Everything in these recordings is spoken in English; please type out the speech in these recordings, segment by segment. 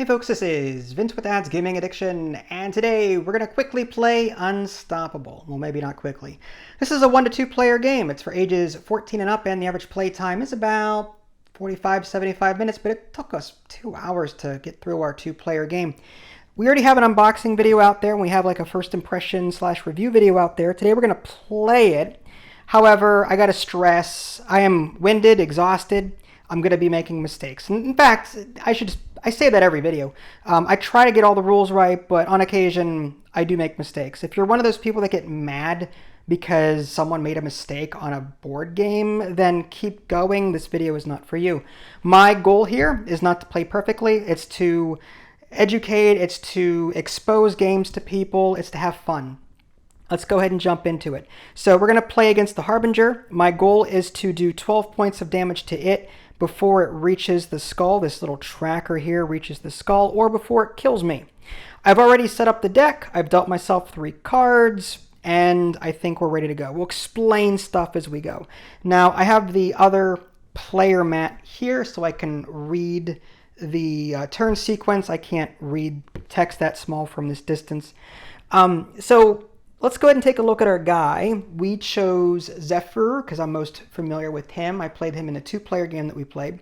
Hey folks, this is Vince with Ads Gaming Addiction, and today we're going to quickly play Unstoppable. Well, maybe not quickly. This is a 1 to 2 player game. It's for ages 14 and up, and the average play time is about 45-75 minutes, but it took us 2 hours to get through our 2-player game. We already have an unboxing video out there, and we have like a first impression / review video out there. Today we're going to play it. However, I got to stress, I am winded, exhausted. I'm going to be making mistakes. In fact, I say that every video. I try to get all the rules right, but on occasion, I do make mistakes. If you're one of those people that get mad because someone made a mistake on a board game, then keep going. This video is not for you. My goal here is not to play perfectly. It's to educate. It's to expose games to people. It's to have fun. Let's go ahead and jump into it. So we're going to play against the Harbinger. My goal is to do 12 points of damage to it before it reaches the skull. This little tracker here reaches the skull, or before it kills me. I've already set up the deck. I've dealt myself 3 cards, and I think we're ready to go. We'll explain stuff as we go. Now, I have the other player mat here so I can read the turn sequence. I can't read text that small from this distance. So let's go ahead and take a look at our guy. We chose Zephyr because I'm most familiar with him. I played him in a 2-player game that we played.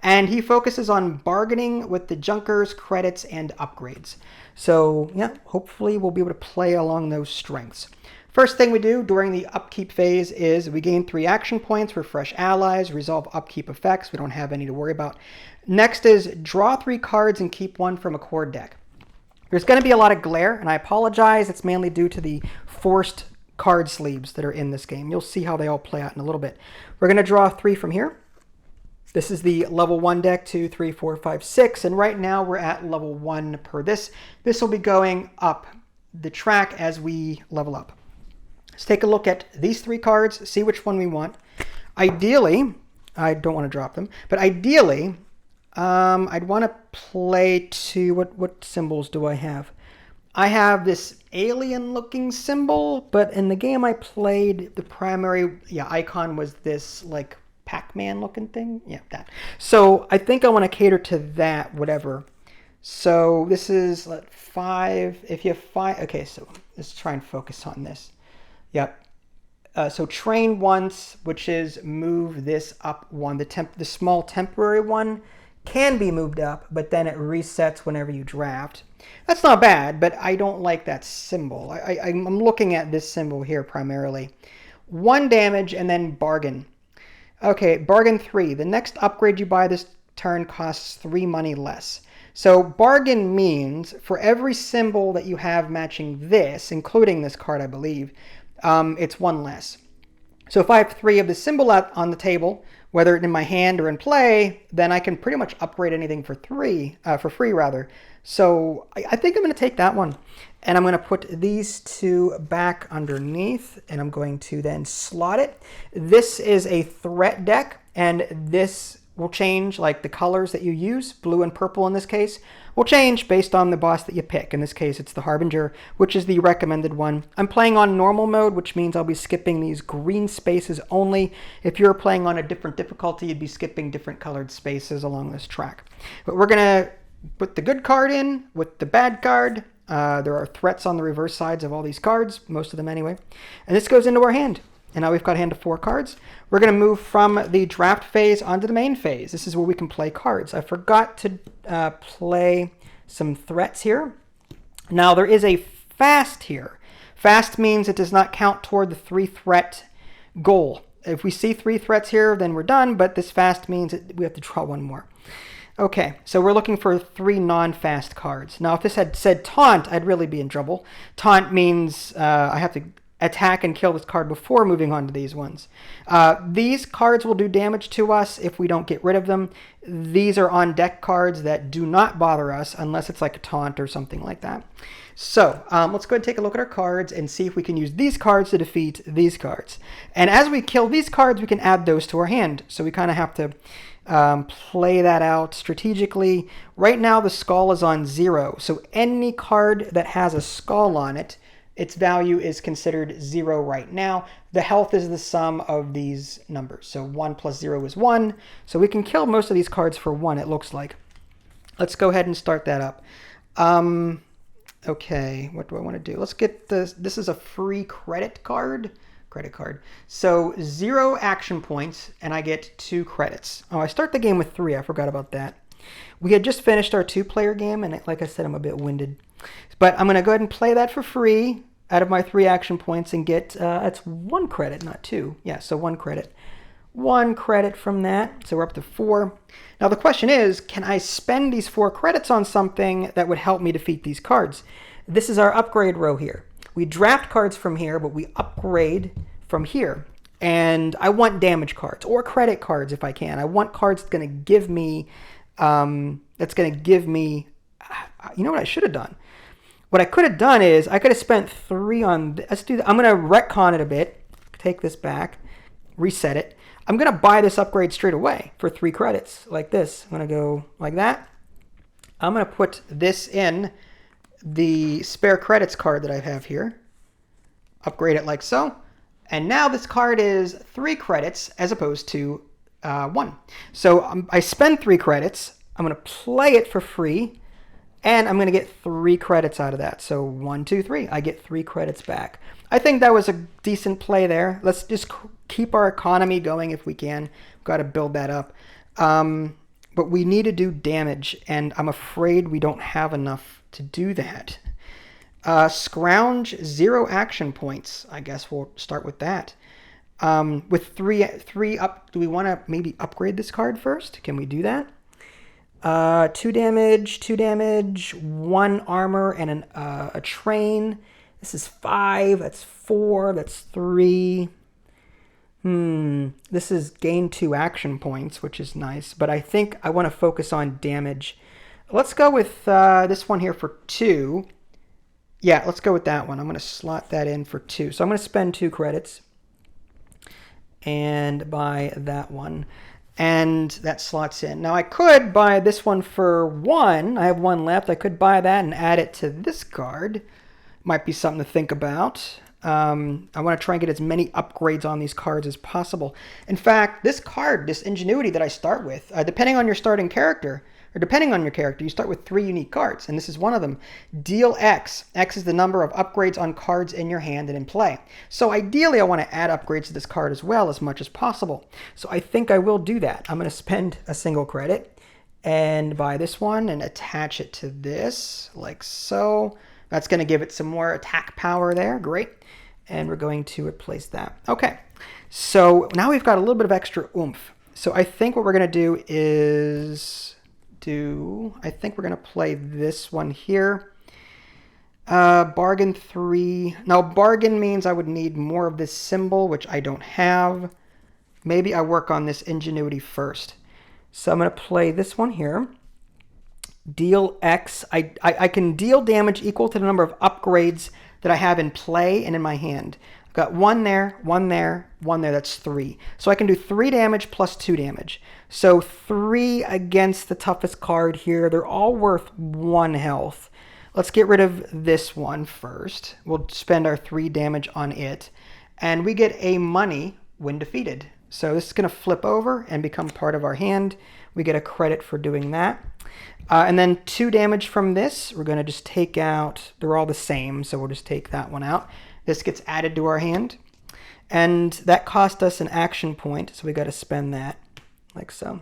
And he focuses on bargaining with the junkers, credits, and upgrades. So yeah, hopefully we'll be able to play along those strengths. First thing we do during the upkeep phase is we gain 3 action points, refresh allies, resolve upkeep effects. We don't have any to worry about. Next is draw 3 cards and keep 1 from a core deck. There's going to be a lot of glare, and I apologize. It's mainly due to the forced card sleeves that are in this game. You'll see how they all play out in a little bit. We're going to draw 3 from here. This is the level 1 deck, 2, 3, 4, 5, 6, and right now we're at level 1 per this. This will be going up the track as we level up. Let's take a look at these 3 cards, see which one we want. Ideally, I don't want to drop them, but ideally, I'd want to play 2, what symbols do I have? I have this alien-looking symbol, but in the game I played, the primary icon was this, like, Pac-Man looking thing. Yeah, that. So I think I want to cater to that, whatever. So this is 5. If you have 5, okay, so let's try and focus on this. Yep. So train once, which is move this up 1. The small temporary one can be moved up, but then it resets whenever you draft. That's not bad, but I don't like that symbol. I'm looking at this symbol here primarily. 1 damage and then bargain. Okay, bargain 3. The next upgrade you buy this turn costs 3 money less. So bargain means for every symbol that you have matching this, including this card, I believe, it's 1 less. So if I have 3 of the symbol out on the table, whether in my hand or in play, then I can pretty much upgrade anything for free. So I think I'm going to take that one. And I'm going to put these 2 back underneath, and I'm going to then slot it. This is a threat deck, and this will change, like the colors that you use, blue and purple in this case, will change based on the boss that you pick. In this case, it's the Harbinger, which is the recommended one. I'm playing on normal mode, which means I'll be skipping these green spaces only. If you're playing on a different difficulty, you'd be skipping different colored spaces along this track. But we're going to put the good card in with the bad card. There are threats on the reverse sides of all these cards, most of them anyway. And this goes into our hand. And now we've got a hand of 4 cards. We're going to move from the draft phase onto the main phase. This is where we can play cards. I forgot to play some threats here. Now there is a fast here. Fast means it does not count toward the 3 threat goal. If we see 3 threats here, then we're done, but this fast means we have to draw 1 more. Okay, so we're looking for 3 non-fast cards. Now if this had said taunt, I'd really be in trouble. Taunt means I have to attack and kill this card before moving on to these ones. These cards will do damage to us if we don't get rid of them. These are on deck cards that do not bother us unless it's like a taunt or something like that. So let's go ahead and take a look at our cards and see if we can use these cards to defeat these cards. And as we kill these cards, we can add those to our hand. So we kind of have to play that out strategically. Right now the skull is on 0. So any card that has a skull on it, its value is considered 0 right now. The health is the sum of these numbers. So 1 plus 0 is 1. So we can kill most of these cards for 1, it looks like. Let's go ahead and start that up. Okay, what do I want to do? Let's get this. This is a free credit card. So 0 action points, and I get 2 credits. Oh, I start the game with 3. I forgot about that. We had just finished our 2-player game, and like I said, I'm a bit winded. But I'm going to go ahead and play that for free out of my 3 action points and get, that's 1 credit, not 2. Yeah, so 1 credit. 1 credit from that, so we're up to 4. Now the question is, can I spend these 4 credits on something that would help me defeat these cards? This is our upgrade row here. We draft cards from here, but we upgrade from here. And I want damage cards or credit cards if I can. I want cards that's going to give me, you know what I should have done? What I could have done is I could have spent 3 on, let's do that. I'm going to retcon it a bit, take this back, reset it. I'm going to buy this upgrade straight away for 3 credits like this. I'm going to go like that. I'm going to put this in the spare credits card that I have here. Upgrade it like so. And now this card is 3 credits as opposed to 1. So I spend 3 credits. I'm going to play it for free. And I'm going to get 3 credits out of that. So 1, 2, 3. I get 3 credits back. I think that was a decent play there. Let's just keep our economy going if we can. We've got to build that up. But we need to do damage. And I'm afraid we don't have enough to do that. Scrounge 0 action points. I guess we'll start with that. With 3 up, do we want to maybe upgrade this card first? Can we do that? 2 damage, 1 armor, and a train. This is 5, that's 4, that's 3. This is gain 2 action points, which is nice, but I think I want to focus on damage. Let's go with this one here for 2. Yeah, let's go with that one. I'm going to slot that in for 2. So I'm going to spend 2 credits and buy that one. And that slots in. Now I could buy this one for 1. I have 1 left. I could buy that and add it to this card. Might be something to think about. I want to try and get as many upgrades on these cards as possible. In fact, this card, this Ingenuity that I start with, depending on your starting character, or depending on your character, you start with 3 unique cards, and this is one of them. Deal X. X is the number of upgrades on cards in your hand and in play. So ideally, I want to add upgrades to this card as well as much as possible. So I think I will do that. I'm going to spend a single credit and buy this one and attach it to this, like so. That's going to give it some more attack power there. Great. And we're going to replace that. Okay. So now we've got a little bit of extra oomph. So I think what we're going to do is... I think we're going to play this one here. Bargain 3. Now, bargain means I would need more of this symbol, which I don't have. Maybe I work on this Ingenuity first. So I'm going to play this one here. Deal X. I can deal damage equal to the number of upgrades that I have in play and in my hand. I've got 1 there, 1 there, 1 there. That's 3. So I can do 3 damage plus 2 damage. So 3 against the toughest card here. They're all worth 1 health. Let's get rid of this one first. We'll spend our 3 damage on it. And we get a money when defeated. So this is going to flip over and become part of our hand. We get a credit for doing that. And then 2 damage from this. We're going to just take out, they're all the same, so we'll just take that one out. This gets added to our hand. And that cost us an action point, so we got to spend that, like so.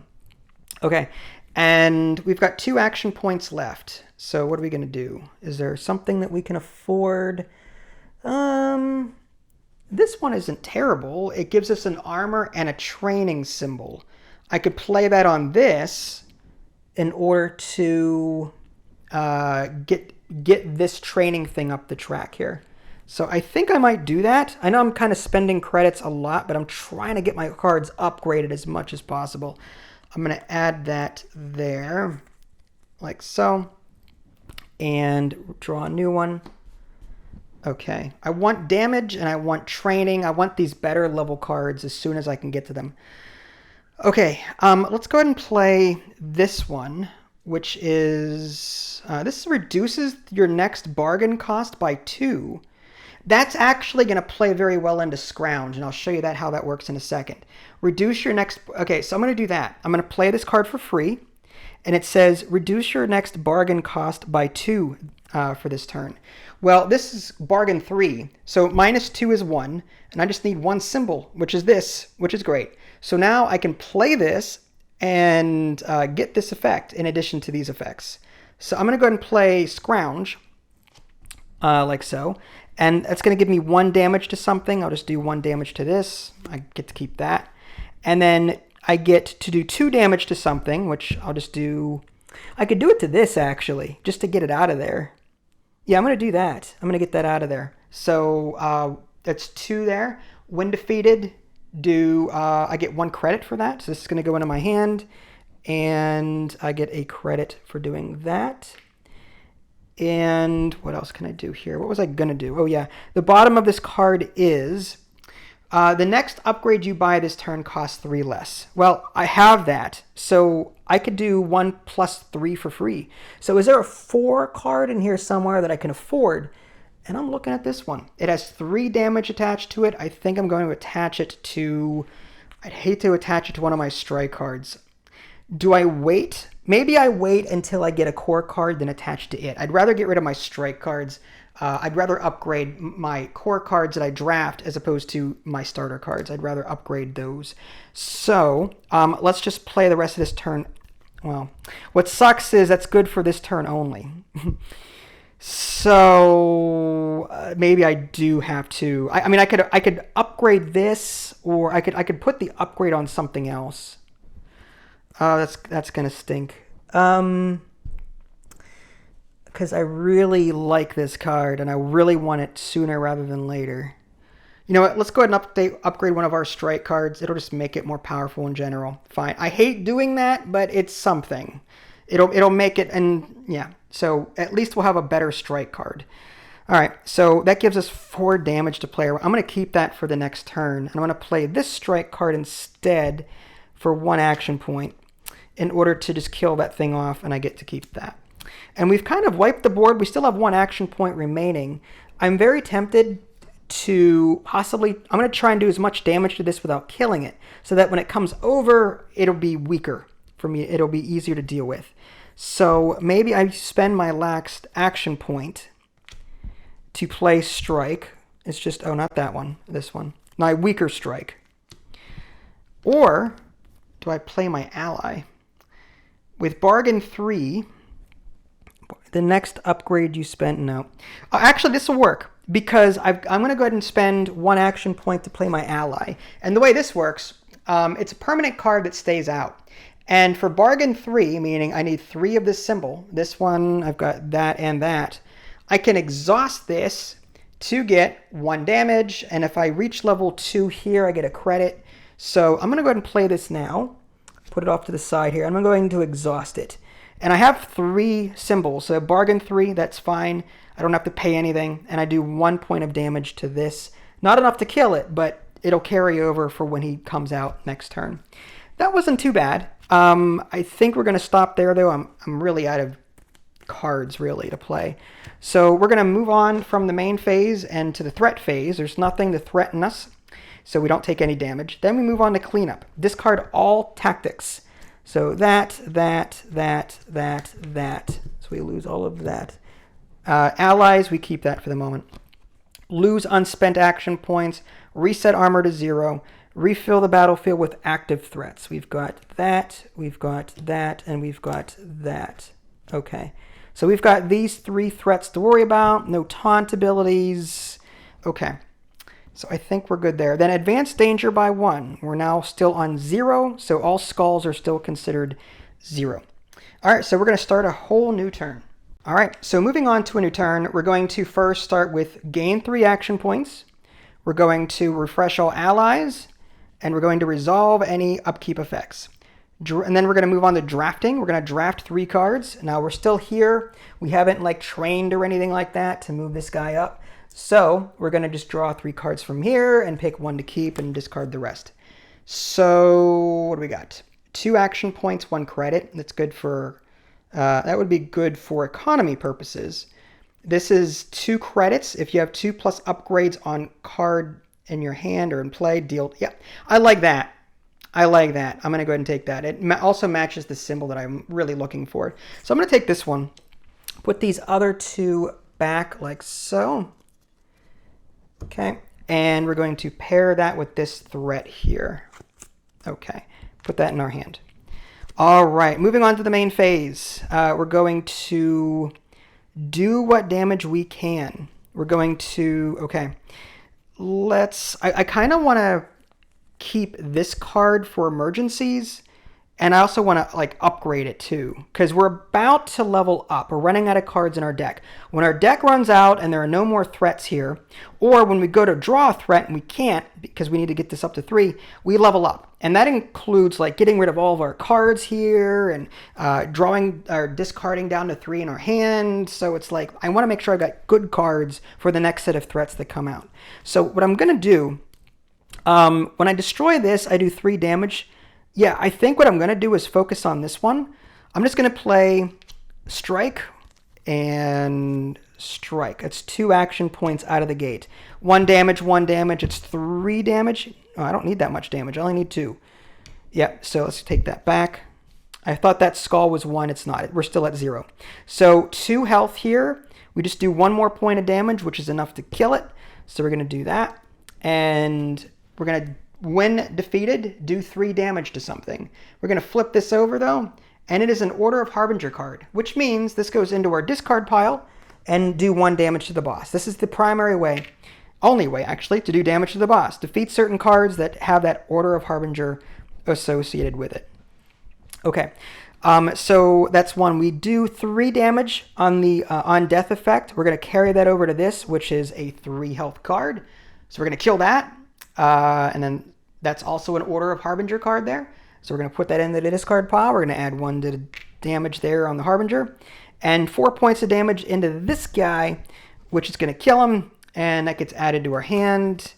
Okay, and we've got 2 action points left. So what are we going to do? Is there something that we can afford? This one isn't terrible. It gives us an armor and a training symbol. I could play that on this in order to get this training thing up the track here. So I think I might do that. I know I'm kind of spending credits a lot, but I'm trying to get my cards upgraded as much as possible. I'm going to add that there, like so, and draw a new one. Okay, I want damage and I want training. I want these better level cards as soon as I can get to them. Okay, let's go ahead and play this one, which is, this reduces your next bargain cost by 2. That's actually going to play very well into Scrounge, and I'll show you that how that works in a second. Reduce your next... Okay, so I'm going to do that. I'm going to play this card for free, and it says reduce your next bargain cost by 2 for this turn. Well, this is bargain 3, so -2 is 1, and I just need one symbol, which is this, which is great. So now I can play this and get this effect in addition to these effects. So I'm going to go ahead and play Scrounge, like so, and that's going to give me 1 damage to something. I'll just do 1 damage to this. I get to keep that. And then I get to do 2 damage to something, which I'll just do... I could do it to this, actually, just to get it out of there. Yeah, I'm going to do that. I'm going to get that out of there. So that's 2 there. When defeated, I get 1 credit for that. So this is going to go into my hand, and I get a credit for doing that. And what else can I do here? What was I going to do? Oh, yeah. The bottom of this card is the next upgrade you buy this turn costs 3 less. Well, I have that, so I could do 1 plus 3 for free. So is there a 4 card in here somewhere that I can afford? And I'm looking at this one. It has 3 damage attached to it. I think I'm going to attach it to... I'd hate to attach it to one of my strike cards. Do I wait? Maybe I wait until I get a core card than attach to it. I'd rather get rid of my strike cards. I'd rather upgrade my core cards that I draft as opposed to my starter cards. I'd rather upgrade those. So let's just play the rest of this turn. Well, what sucks is that's good for this turn only. So maybe I do have to. I mean, I could upgrade this, or I could put the upgrade on something else. That's gonna stink. Because I really like this card, and I really want it sooner rather than later. You know what? Let's go ahead and upgrade one of our strike cards. It'll just make it more powerful in general. Fine. I hate doing that, but it's something. It'll make it, and yeah. So at least we'll have a better strike card. All right. So that gives us 4 damage to play. I'm going to keep that for the next turn, and I'm going to play this strike card instead for 1 action point in order to just kill that thing off, and I get to keep that. And we've kind of wiped the board. We still have 1 action point remaining. I'm very tempted to possibly... I'm going to try and do as much damage to this without killing it, so that when it comes over, it'll be weaker for me. It'll be easier to deal with. So maybe I spend my last action point to play Strike. It's just... Oh, not that one. This one. My weaker Strike. Or do I play my ally? With Bargain 3... The next upgrade you spent, no. Actually, this will work because I'm going to go ahead and spend 1 action point to play my ally. And the way this works, it's a permanent card that stays out. And for bargain 3, meaning I need 3 of this symbol, this one, I've got that and that, I can exhaust this to get 1 damage. And if I reach level 2 here, I get a credit. So I'm going to go ahead and play this now. Put it off to the side here. I'm going to exhaust it. And I have 3 symbols, so bargain 3, that's fine. I don't have to pay anything, and I do 1 point of damage to this. Not enough to kill it, but it'll carry over for when he comes out next turn. That wasn't too bad. I think we're going to stop there, though. I'm really out of cards, really, to play. So we're going to move on from the main phase and to the threat phase. There's nothing to threaten us, so we don't take any damage. Then we move on to cleanup. Discard all tactics. So that. So we lose all of that. Allies, we keep that for the moment. Lose unspent action points. Reset armor to 0. Refill the battlefield with active threats. We've got that, we've got that, and we've got that. Okay. So we've got these 3 threats to worry about. No taunt abilities. Okay. So I think we're good there. Then advanced danger by 1. We're now still on 0, so all skulls are still considered 0. All right, so we're going to start a whole new turn. All right, so moving on to a new turn, we're going to first start with gain 3 action points. We're going to refresh all allies, and we're going to resolve any upkeep effects. And then we're going to move on to drafting. We're going to draft 3 cards. Now we're still here. We haven't trained or anything like that to move this guy up. So we're going to just draw 3 cards from here and pick 1 to keep and discard the rest. So what do we got? 2 action points, 1 credit. That's good for, that would be good for economy purposes. This is 2 credits. If you have 2 plus upgrades on card in your hand or in play, deal. Yeah, I like that. I like that. I'm going to go ahead and take that. It also matches the symbol that I'm really looking for. So I'm going to take this one, put these other two back like so. Okay. And we're going to pair that with this threat here. Okay. Put that in our hand. All right. Moving on to the main phase. We're going to do what damage we can. We're going to, okay. I kind of want to keep this card for emergencies, and I also want to like upgrade it too, because we're about to level up. We're running out of cards in our deck. When our deck runs out and there are no more threats here, or when we go to draw a threat and we can't because we need to get this up to 3, we level up. And that includes like getting rid of all of our cards here and drawing or discarding down to 3 in our hand. So it's like I want to make sure I've got good cards for the next set of threats that come out. So what I'm going to do, when I destroy this, I do 3 damage. Yeah, I think what I'm going to do is focus on this one. I'm just going to play Strike and Strike. It's 2 action points out of the gate. 1 damage, 1 damage. It's 3 damage. Oh, I don't need that much damage. I only need 2. Yep, so let's take that back. I thought that skull was 1. It's not. We're still at 0. So 2 health here. We just do 1 more point of damage, which is enough to kill it. So we're going to do that. And we're going to, when defeated, do 3 damage to something. We're going to flip this over, though, and it is an Order of Harbinger card, which means this goes into our discard pile and do 1 damage to the boss. This is the primary way, only way, actually, to do damage to the boss. Defeat certain cards that have that Order of Harbinger associated with it. Okay, so that's 1. We do 3 damage on the on death effect. We're going to carry that over to this, which is a 3 health card. So we're going to kill that. And then that's also an Order of Harbinger card there. So we're going to put that into the discard pile. We're going to add 1 to damage there on the Harbinger. And 4 points of damage into this guy, which is going to kill him. And that gets added to our hand.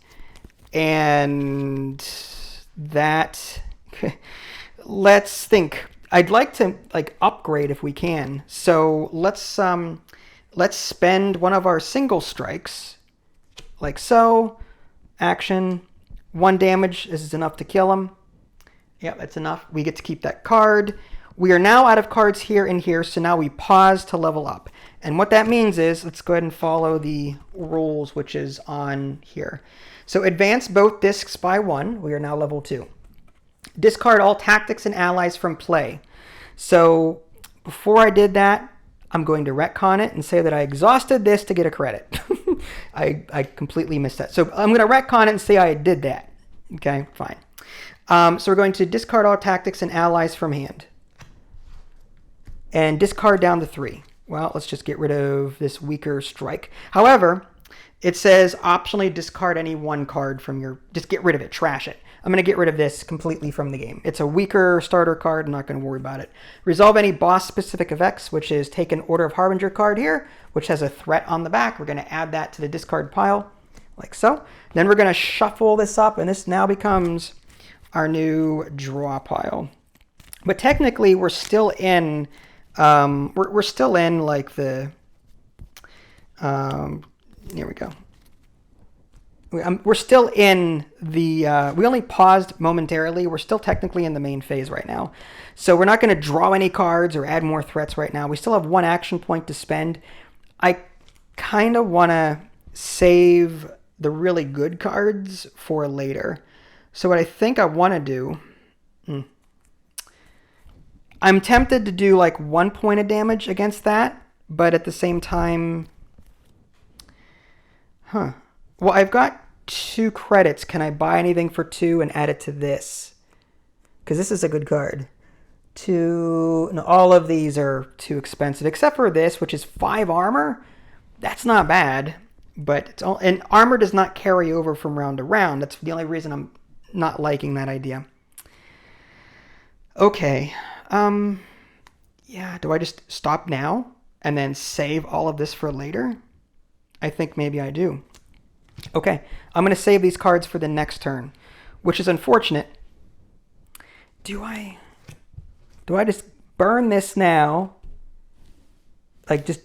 And that... let's think. I'd like to like upgrade if we can. So let's spend one of our single strikes, like so. Action, 1 damage. This is enough to kill him. Yeah, that's enough. We get to keep that card. We are now out of cards here and here, so now we pause to level up. And what that means is, let's go ahead and follow the rules, which is on here. So advance both discs by 1. We are now level 2. Discard all tactics and allies from play. So before I did that, I'm going to retcon it and say that I exhausted this to get a credit. I completely missed that. So I'm going to retcon it and say I did that. Okay, fine. So we're going to discard all tactics and allies from hand. And discard down to 3. Well, let's just get rid of this weaker strike. However, it says optionally discard any 1 card from your... Just get rid of it. Trash it. I'm going to get rid of this completely from the game. It's a weaker starter card. I'm not going to worry about it. Resolve any boss-specific effects, which is take an Order of Harbinger card here, which has a threat on the back. We're going to add that to the discard pile, like so. Then we're going to shuffle this up, and this now becomes our new draw pile. But technically, we're still in... we're still in, like, the... here we go. We're still in the, we only paused momentarily. We're still technically in the main phase right now. So we're not going to draw any cards or add more threats right now. We still have 1 action point to spend. I kind of want to save the really good cards for later. So what I think I want to do, I'm tempted to do like 1 point of damage against that, but at the same time, well, I've got 2 credits. Can I buy anything for 2 and add it to this? Because this is a good card. No, all of these are too expensive, except for this, which is 5 armor. That's not bad, but it's all, and armor does not carry over from round to round. That's the only reason I'm not liking that idea. Okay. Yeah, do I just stop now and then save all of this for later? I think maybe I do. Okay, I'm going to save these cards for the next turn, which is unfortunate. Do I just burn this now? Like, just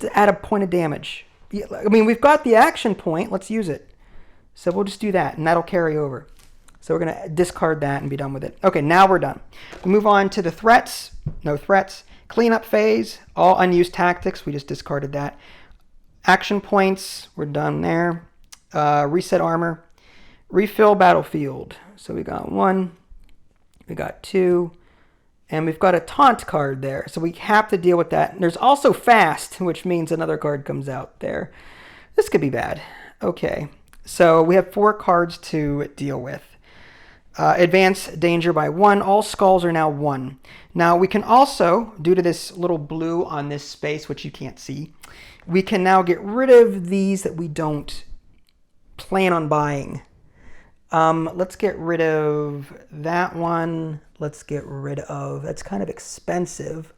to add a point of damage. I mean, we've got the action point. Let's use it. So we'll just do that, and that'll carry over. So we're going to discard that and be done with it. Okay, now we're done. We move on to the threats. No threats. Cleanup phase. All unused tactics. We just discarded that. Action points. We're done there. Reset armor. Refill battlefield. So we got 1. We got 2. And we've got a taunt card there. So we have to deal with that. And there's also fast, which means another card comes out there. This could be bad. Okay. So we have 4 cards to deal with. Advance danger by 1. All skulls are now 1. Now we can also, due to this little blue on this space, which you can't see, we can now get rid of these that we don't plan on buying. Let's get rid of that one. Let's get rid of, that's kind of expensive.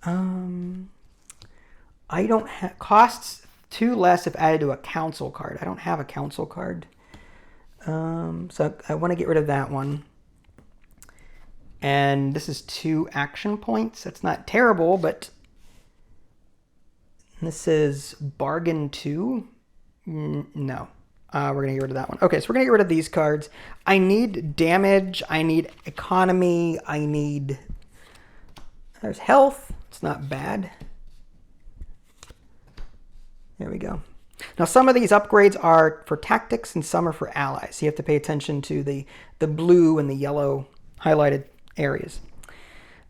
I don't have, costs 2 less if added to a council card. I don't have a council card. So I want to get rid of that one. And this is 2 action points. That's not terrible, but this is bargain 2. No, we're going to get rid of that one. Okay, so we're going to get rid of these cards. I need damage. I need economy. I need, there's health. It's not bad. There we go. Now, some of these upgrades are for tactics and some are for allies. You have to pay attention to the blue and the yellow highlighted areas.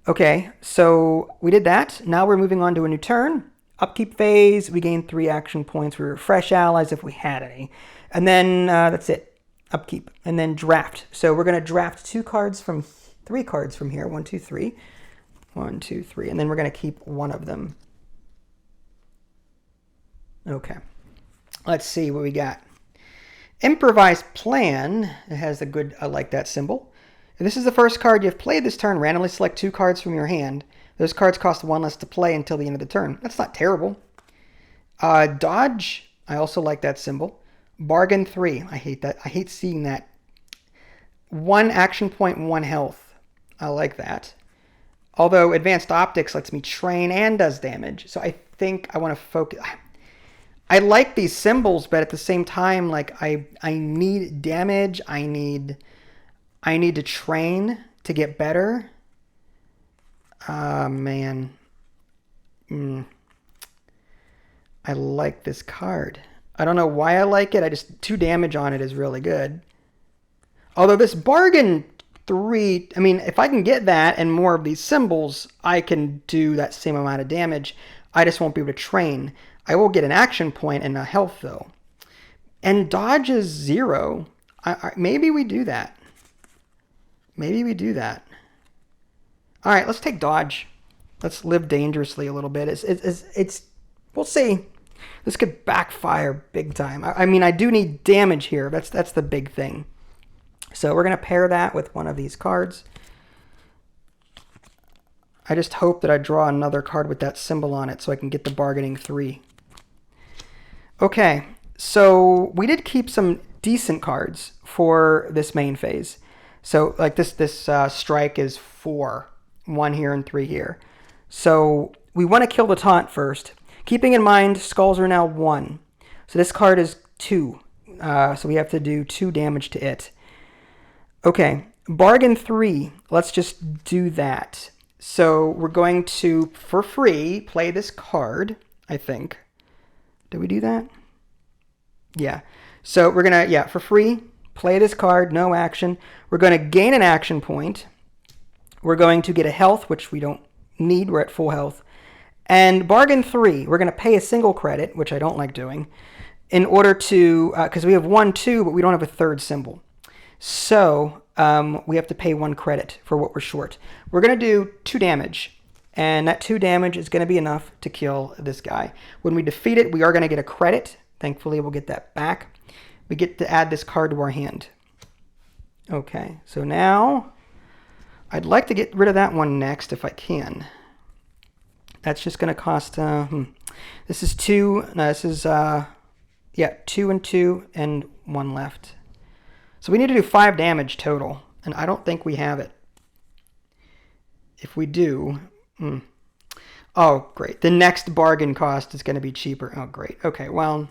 Okay, so we did that. Now we're moving on to a new turn. Upkeep phase, we gain 3 action points. We refresh allies if we had any. And then that's it, upkeep. And then draft. So we're going to draft 3 cards from here. 1, 2, 3. 1, 2, 3. And then we're going to keep one of them. Okay. Let's see what we got. Improvised plan. It has a good, I like that symbol. If this is the first card you've played this turn, randomly select 2 cards from your hand. Those cards cost 1 less to play until the end of the turn. That's not terrible. Dodge. I also like that symbol. Bargain 3. I hate that. I hate seeing that. 1 action point, 1 health. I like that. Although advanced optics lets me train and does damage. So I think I want to focus. I like these symbols, but at the same time, like I need damage. I need to train to get better. Man. I like this card. I don't know why I like it. 2 damage on it is really good. Although this bargain 3, I mean, if I can get that and more of these symbols, I can do that same amount of damage. I just won't be able to train. I will get an action point and a health, though. And dodge is 0. Maybe we do that. Maybe we do that. All right, let's take dodge. Let's live dangerously a little bit. It's we'll see. This could backfire big time. I mean, I do need damage here. That's the big thing. So we're going to pair that with one of these cards. I just hope that I draw another card with that symbol on it so I can get the bargaining 3. Okay, so we did keep some decent cards for this main phase. So like this strike is 4. 1 here and 3 here. So we want to kill the taunt first. Keeping in mind, skulls are now 1. So this card is 2. So we have to do 2 damage to it. Okay, bargain 3. Let's just do that. So we're going to, for free, play this card, I think. Did we do that? Yeah. So we're going to, for free, play this card, no action. We're going to gain an action point. We're going to get a health, which we don't need. We're at full health. And bargain 3, we're going to pay a single credit, which I don't like doing, in order to, because we have 1, 2, but we don't have a third symbol. So we have to pay 1 credit for what we're short. We're going to do 2 damage. And that 2 damage is going to be enough to kill this guy. When we defeat it, we are going to get a credit. Thankfully, we'll get that back. We get to add this card to our hand. Okay, so now I'd like to get rid of that one next if I can. That's just going to cost, this is 2, no, this is, 2 and 2 and 1 left. So we need to do 5 damage total, and I don't think we have it. If we do, oh, great. The next bargain cost is going to be cheaper. Oh, great. Okay, well,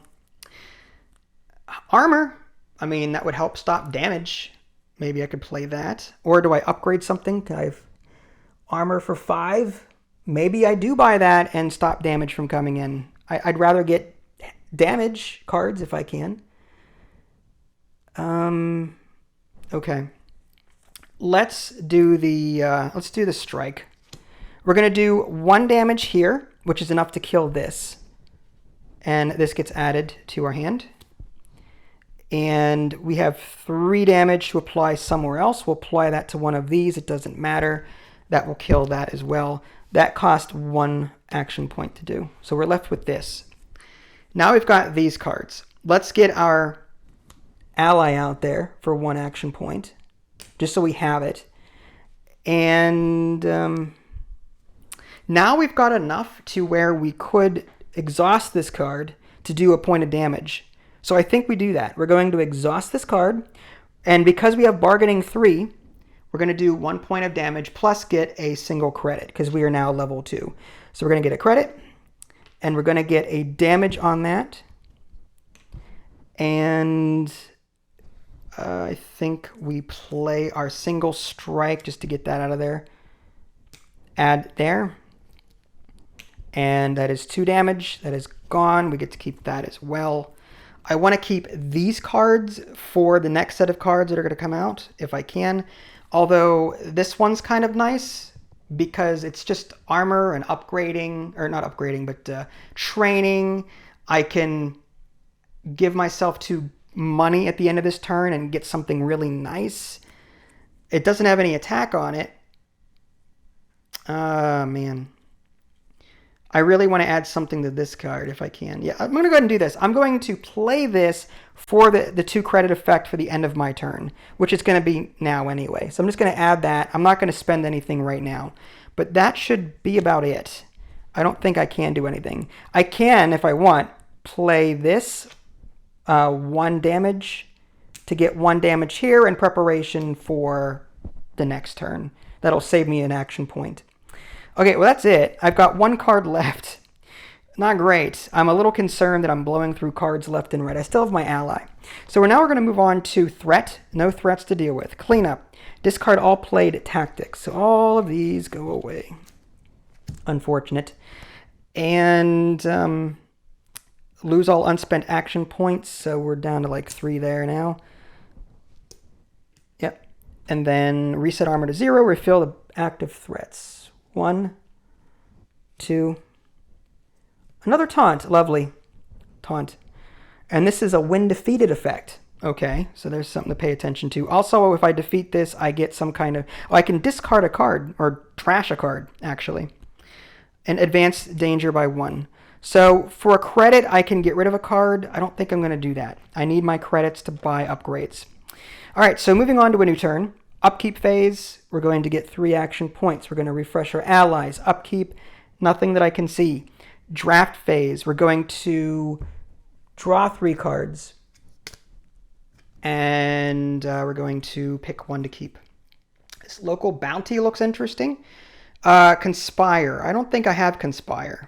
armor. I mean, that would help stop damage. Maybe I could play that. Or do I upgrade something? Can I have armor for 5? Maybe I do buy that and stop damage from coming in. I'd rather get damage cards if I can. Okay. Let's do the strike. We're gonna do 1 damage here, which is enough to kill this. And this gets added to our hand. And we have 3 damage to apply somewhere else. We'll apply that to one of these. It doesn't matter. That will kill that as well. That cost 1 action point to do. So we're left with this. Now we've got these cards. Let's get our ally out there for 1 action point, just so we have it. And now we've got enough to where we could exhaust this card to do a point of damage. So I think we do that. We're going to exhaust this card, and because we have bargaining 3, we're going to do 1 point of damage plus get a single credit because we are now level 2. So we're going to get a credit, and we're going to get a damage on that. And I think we play our single strike just to get that out of there. Add there. And that is 2 damage. That is gone. We get to keep that as well. I want to keep these cards for the next set of cards that are going to come out, if I can. Although this one's kind of nice because it's just armor and upgrading, or not upgrading, but training. I can give myself 2 money at the end of this turn and get something really nice. It doesn't have any attack on it. Man. I really want to add something to this card if I can. Yeah, I'm going to go ahead and do this. I'm going to play this for the 2 credit effect for the end of my turn, which is going to be now anyway. So I'm just going to add that. I'm not going to spend anything right now, but that should be about it. I don't think I can do anything. I can, if I want, play this 1 damage to get 1 damage here in preparation for the next turn. That'll save me an action point. Okay, well, that's it. I've got 1 card left. Not great. I'm a little concerned that I'm blowing through cards left and right. I still have my ally. So now we're going to move on to threat. No threats to deal with. Cleanup. Discard all played tactics. So all of these go away. Unfortunate. And lose all unspent action points. So we're down to like 3 there now. Yep. And then reset armor to 0. Refill the active threats. 1, 2, another taunt, lovely, taunt. And this is a when defeated effect. Okay, so there's something to pay attention to. Also, if I defeat this, I get some kind of, I can discard a card, or trash a card, actually. And advance danger by 1. So for a credit, I can get rid of a card. I don't think I'm going to do that. I need my credits to buy upgrades. All right, so moving on to a new turn. Upkeep phase, we're going to get 3 action points. We're going to refresh our allies. Upkeep, nothing that I can see. Draft phase, we're going to draw 3 cards. And we're going to pick 1 to keep. This local bounty looks interesting. Conspire, I don't think I have Conspire.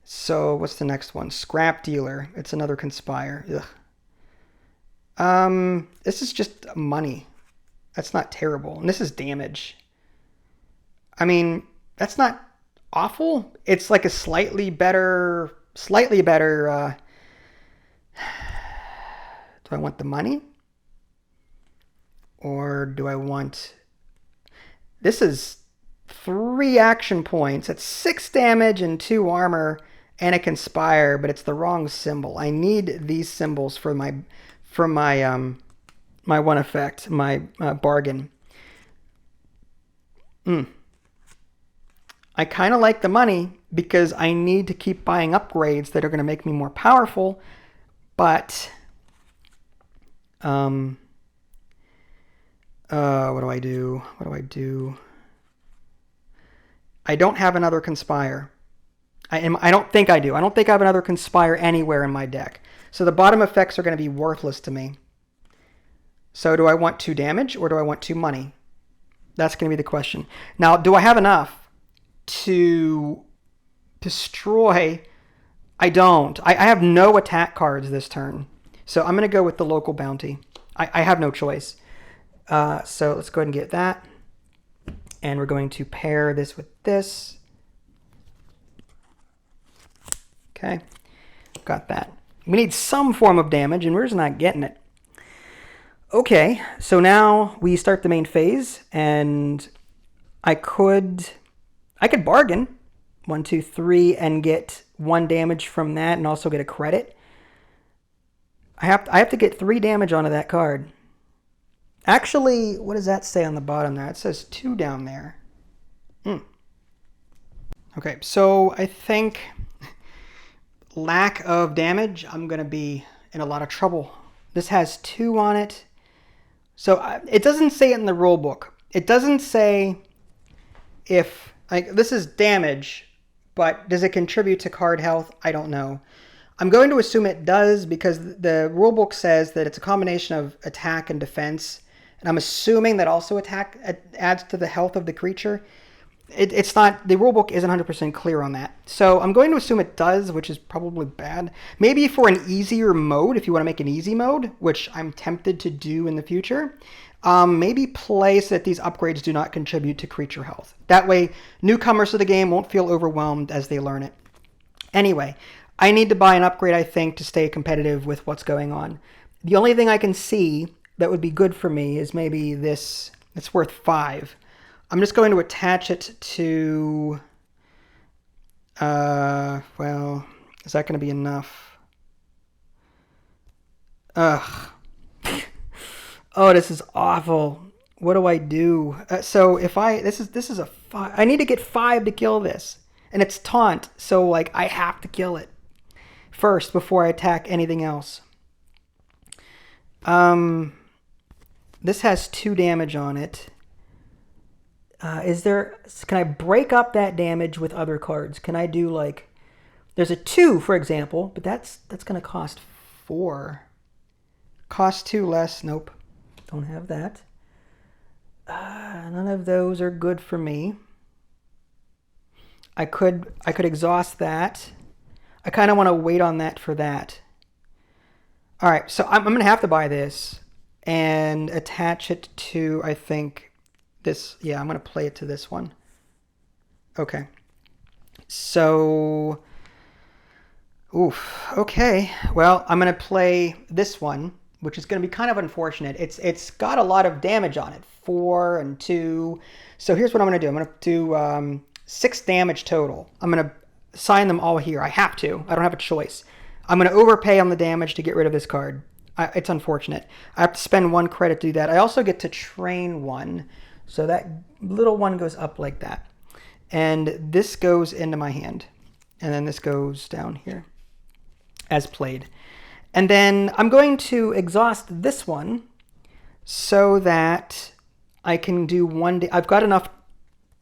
So what's the next one? Scrap dealer, it's another Conspire. Ugh. This is just money. That's not terrible. And this is damage. I mean, that's not awful. It's like a slightly better... Do I want the money? Or do I want... This is 3 action points. It's 6 damage and 2 armor and a Conspire, but it's the wrong symbol. I need these symbols for my one effect, my bargain. I kind of like the money because I need to keep buying upgrades that are going to make me more powerful, but what do I do? I don't have another Conspire. I don't think I do. I don't think I have another Conspire anywhere in my deck. So the bottom effects are going to be worthless to me. So do I want 2 damage or do I want 2 money? That's going to be the question. Now, do I have enough to destroy? I don't. I have no attack cards this turn. So I'm going to go with the local bounty. I have no choice. So let's go ahead and get that. And we're going to pair this with this. Okay, got that. We need some form of damage, and we're just not getting it. Okay, so now we start the main phase, and I could bargain 1, 2, 3, and get 1 damage from that, and also get a credit. I have to get 3 damage onto that card. Actually, what does that say on the bottom there? It says 2 down there. Okay, so I think lack of damage, I'm going to be in a lot of trouble. This has 2 on it. So it doesn't say it in the rule book. It doesn't say if, like, this is damage, but does it contribute to card health? I don't know. I'm going to assume it does because the rule book says that it's a combination of attack and defense. And I'm assuming that also attack adds to the health of the creature. It's not, the rulebook isn't 100% clear on that. So I'm going to assume it does, which is probably bad. Maybe for an easier mode, if you want to make an easy mode, which I'm tempted to do in the future, maybe play so that these upgrades do not contribute to creature health. That way, newcomers to the game won't feel overwhelmed as they learn it. Anyway, I need to buy an upgrade, I think, to stay competitive with what's going on. The only thing I can see that would be good for me is maybe this. It's worth 5. I'm just going to attach it to, well, is that going to be enough? Ugh. Oh, this is awful. What do I do? So if this is a 5, I need to get 5 to kill this. And it's taunt, so like I have to kill it first before I attack anything else. This has 2 damage on it. Can I break up that damage with other cards? Can I do like, there's a 2, for example, but that's going to cost 4. Cost 2 less. Nope. Don't have that. None of those are good for me. I could exhaust that. I kind of want to wait on that for that. All right, so I'm going to have to buy this and attach it to, I think, this. Yeah, I'm going to play it to this one. Okay. So, oof. Okay. Well, I'm going to play this one, which is going to be kind of unfortunate. It's got a lot of damage on it, 4 and 2. So here's what I'm going to do. I'm going to do 6 damage total. I'm going to assign them all here. I have to. I don't have a choice. I'm going to overpay on the damage to get rid of this card. It's unfortunate. I have to spend 1 credit to do that. I also get to train 1. So that little one goes up like that. And this goes into my hand. And then this goes down here as played. And then I'm going to exhaust this one so that I can do 1. I've got enough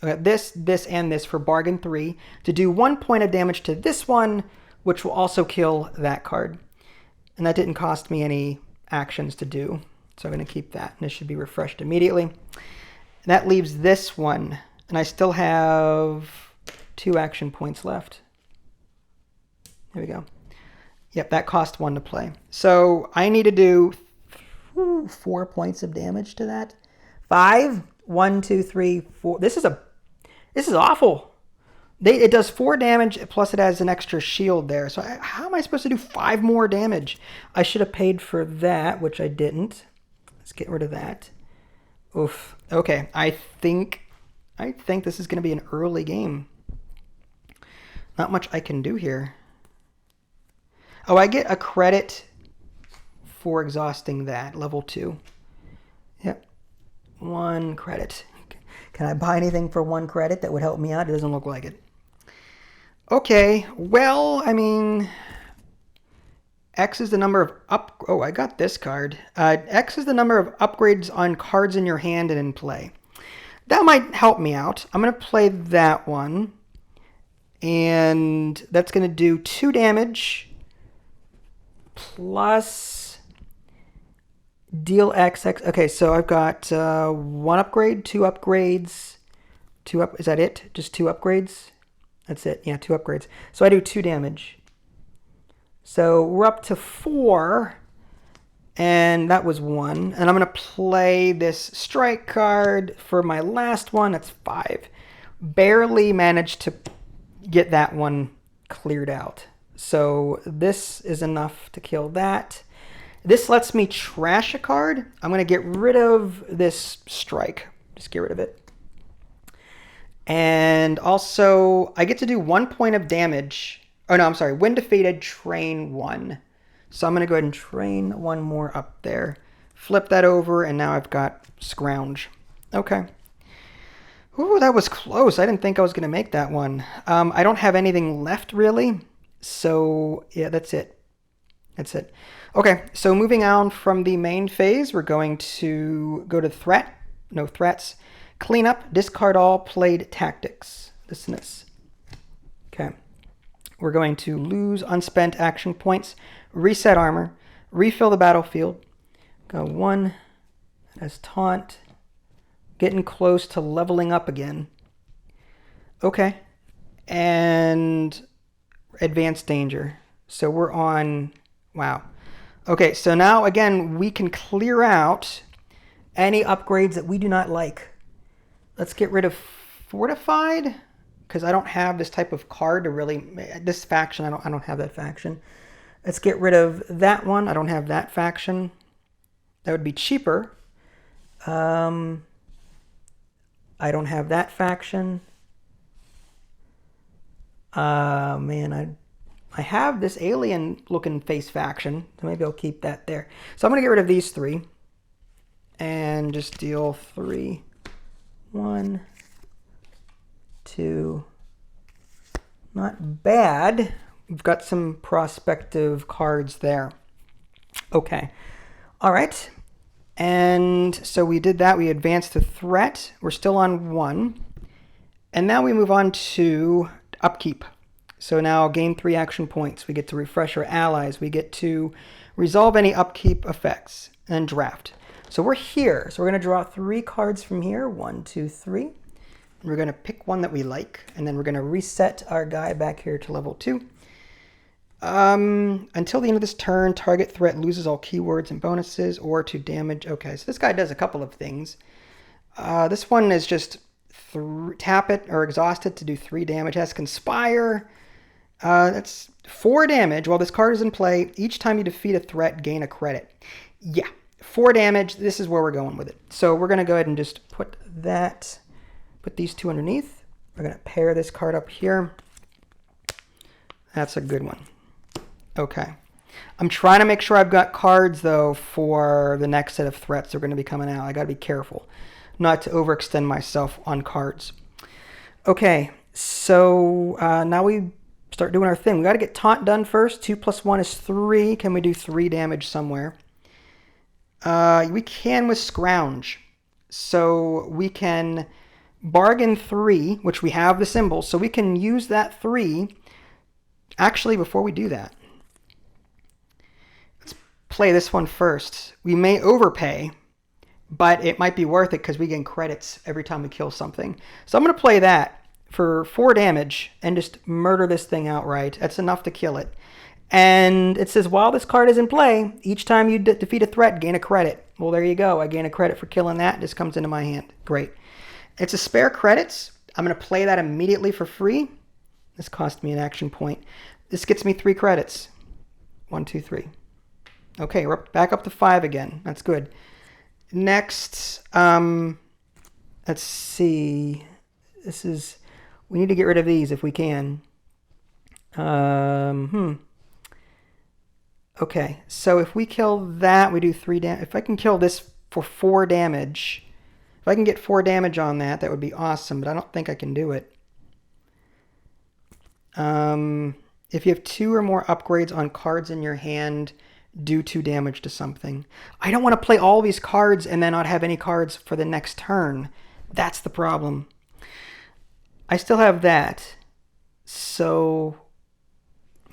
this, and this for bargain 3 to do 1 point of damage to this one, which will also kill that card. And that didn't cost me any actions to do. So I'm going to keep that. And this should be refreshed immediately. And that leaves this one. And I still have 2 action points left. There we go. Yep, that cost 1 to play. So I need to do 4 points of damage to that. 5. 1, 2, 3, 4. This is awful. It does 4 damage, plus it has an extra shield there. So how am I supposed to do 5 more damage? I should have paid for that, which I didn't. Let's get rid of that. Oof. Okay, I think this is going to be an early game. Not much I can do here. Oh, I get a credit for exhausting that, level 2. Yep, 1 credit. Can I buy anything for 1 credit that would help me out? It doesn't look like it. Okay, well, I mean, X is the number of Oh, I got this card. X is the number of upgrades on cards in your hand and in play. That might help me out. I'm going to play that one. And that's going to do 2 damage plus deal X. Okay, so I've got 1 upgrade, 2 upgrades. Is that it? Just 2 upgrades? That's it. Yeah, 2 upgrades. So I do 2 damage. So we're up to 4. And that was 1. And I'm going to play this strike card for my last one. That's 5. Barely managed to get that one cleared out. So this is enough to kill that. This lets me trash a card. I'm going to get rid of this strike. Just get rid of it. And also, I get to do 1 point of damage. Oh, no, I'm sorry. When defeated, train 1. So I'm going to go ahead and train 1 more up there. Flip that over, and now I've got Scrounge. Okay. Ooh, that was close. I didn't think I was going to make that one. I don't have anything left, really. So, yeah, that's it. That's it. Okay, so moving on from the main phase, we're going to go to threat. No threats. Clean up, discard all, played tactics. This. Okay. We're going to lose unspent action points, reset armor, refill the battlefield. Go 1 as taunt. Getting close to leveling up again. Okay. And advanced danger. So we're on... Wow. Okay, so now, again, we can clear out any upgrades that we do not like. Let's get rid of Fortified, because I don't have this type of card to really... This faction, I don't have that faction. Let's get rid of that one. I don't have that faction. That would be cheaper. I don't have that faction. Man, I have this alien-looking face faction, so maybe I'll keep that there. So I'm going to get rid of these 3 and just deal 3. 1, 2. Not bad. We've got some prospective cards there. Okay. All right. And so we did that. We advanced to threat. We're still on 1. And now we move on to upkeep. So now gain 3 action points. We get to refresh our allies. We get to resolve any upkeep effects and draft. So we're here. So we're going to draw 3 cards from here. 1, 2, 3. And we're going to pick one that we like. And then we're going to reset our guy back here to level 2. Until the end of this turn, target threat loses all keywords and bonuses or to damage. Okay, so this guy does a couple of things. This one is just tap it or exhaust it to do 3 damage. It has Conspire. That's 4 damage. While this card is in play, each time you defeat a threat, gain a credit. Yeah, 4 damage. This is where we're going with it. So we're going to go ahead and just put these 2 underneath. We're going to pair this card up here. That's a good one. Okay. I'm trying to make sure I've got cards, though, for the next set of threats that are going to be coming out. I got to be careful not to overextend myself on cards. Okay, so now we start doing our thing. We got to get taunt done first. 2 + 1 is 3. Can we do 3 damage somewhere? We can with Scrounge. So we can bargain 3, which we have the symbol. So we can use that 3. Actually, before we do that, let's play this one first. We may overpay, but it might be worth it because we gain credits every time we kill something. So I'm going to play that for 4 damage and just murder this thing outright. That's enough to kill it. And it says, while this card is in play, each time you defeat a threat, gain a credit. Well, there you go. I gain a credit for killing that. This comes into my hand. Great. It's a spare credits. I'm going to play that immediately for free. This cost me an action point. This gets me 3 credits. 1, 2, 3. Okay, we're back up to 5 again. That's good. Next, let's see. We need to get rid of these if we can. Okay, so if we kill that, we do 3 damage. If I can kill this for 4 damage, if I can get 4 damage on that, that would be awesome, but I don't think I can do it. If you have 2 or more upgrades on cards in your hand, do 2 damage to something. I don't want to play all these cards and then not have any cards for the next turn. That's the problem. I still have that. So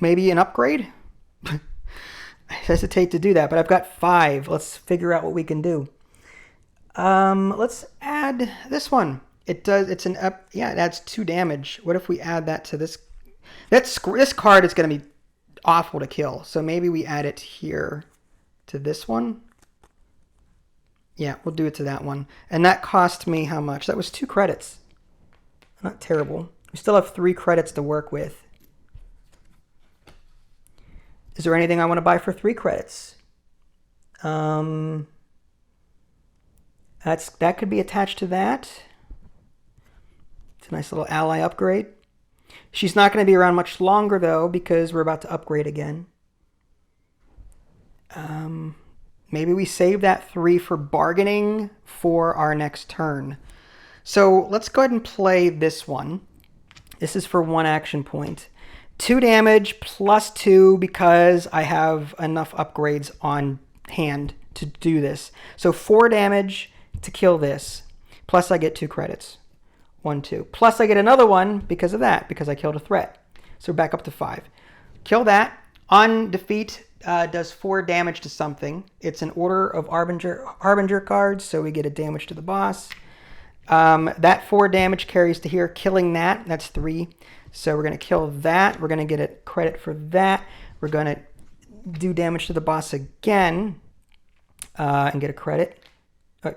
maybe an upgrade? I hesitate to do that, but I've got 5. Let's figure out what we can do. Let's add this one. It adds 2 damage. What if we add that to this? This card is going to be awful to kill, so maybe we add it here to this one. Yeah, we'll do it to that one. And that cost me how much? That was 2 credits. Not terrible. We still have 3 credits to work with. Is there anything I want to buy for 3 credits? That could be attached to that. It's a nice little ally upgrade. She's not going to be around much longer, though, because we're about to upgrade again. Maybe we save that 3 for bargaining for our next turn. So let's go ahead and play this one. This is for 1 action point. 2 damage plus 2 because I have enough upgrades on hand to do this. So 4 damage to kill this. Plus I get 2 credits. 1, 2. Plus I get another one because of that, because I killed a threat. So we're back up to 5. Kill that. On defeat, does 4 damage to something. It's an Order of Harbinger card, so we get a damage to the boss. That 4 damage carries to here. Killing that's 3. So we're going to kill that. We're going to get a credit for that. We're going to do damage to the boss again and get a credit. I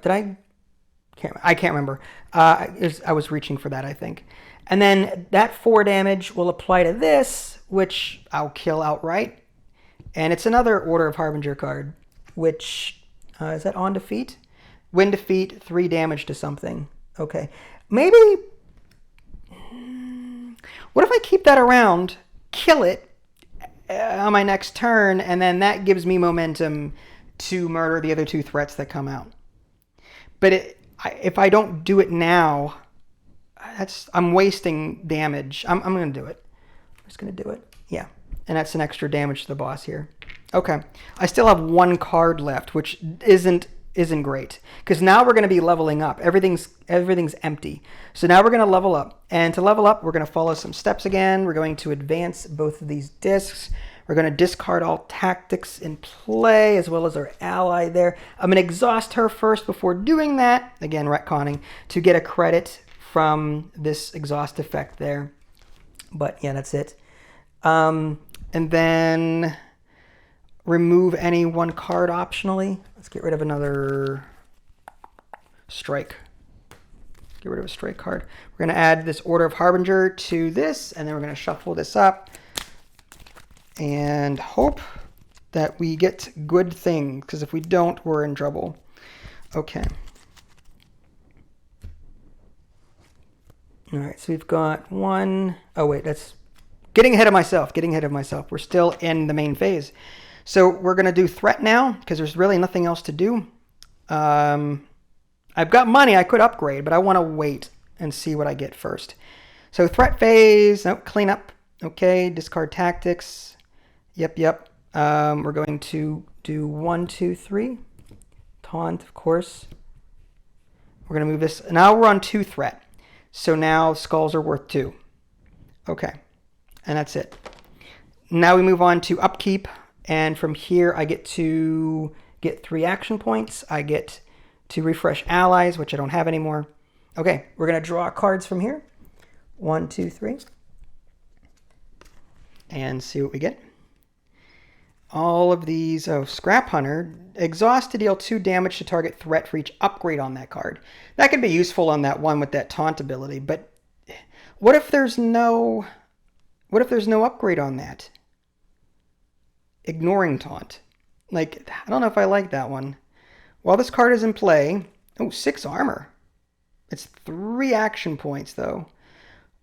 can't remember. I was reaching for that, I think. And then that 4 damage will apply to this, which I'll kill outright. And it's another Order of Harbinger card, which, is that on defeat? When defeat, 3 damage to something. Okay. Maybe, what if I keep that around, kill it on my next turn, and then that gives me momentum to murder the other 2 threats that come out. But if I don't do it now, I'm wasting damage. I'm going to do it. I'm just going to do it. Yeah. And that's an extra damage to the boss here. Okay. I still have 1 card left, which isn't great. Because now we're going to be leveling up. Everything's empty. So now we're going to level up. And to level up, we're going to follow some steps again. We're going to advance both of these discs. We're going to discard all tactics in play, as well as our ally there. I'm going to exhaust her first before doing that. Again, retconning, to get a credit from this exhaust effect there. But yeah, that's it. And then remove any 1 card optionally. Let's get rid of another strike. Get rid of a strike card. We're going to add this Order of Harbinger to this, and then we're going to shuffle this up and hope that we get good things, because if we don't, we're in trouble. Okay. All right, so we've got 1. Oh, wait, that's getting ahead of myself. We're still in the main phase. So we're going to do threat now, because there's really nothing else to do. I've got money I could upgrade, but I want to wait and see what I get first. So threat phase, clean up. Okay, discard tactics. Yep. We're going to do 1, 2, 3. Taunt, of course. We're going to move this. Now we're on 2 threat. So now skulls are worth 2. Okay. And that's it. Now we move on to upkeep. And from here, I get to get 3 action points. I get to refresh allies, which I don't have anymore. Okay, we're going to draw cards from here. 1, 2, 3. And see what we get. All of these, Scrap Hunter, exhaust to deal 2 damage to target threat for each upgrade on that card. That could be useful on that one with that taunt ability, but what if there's no upgrade on that? Ignoring taunt. Like, I don't know if I like that one. While this card is in play, 6 armor. It's 3 action points though.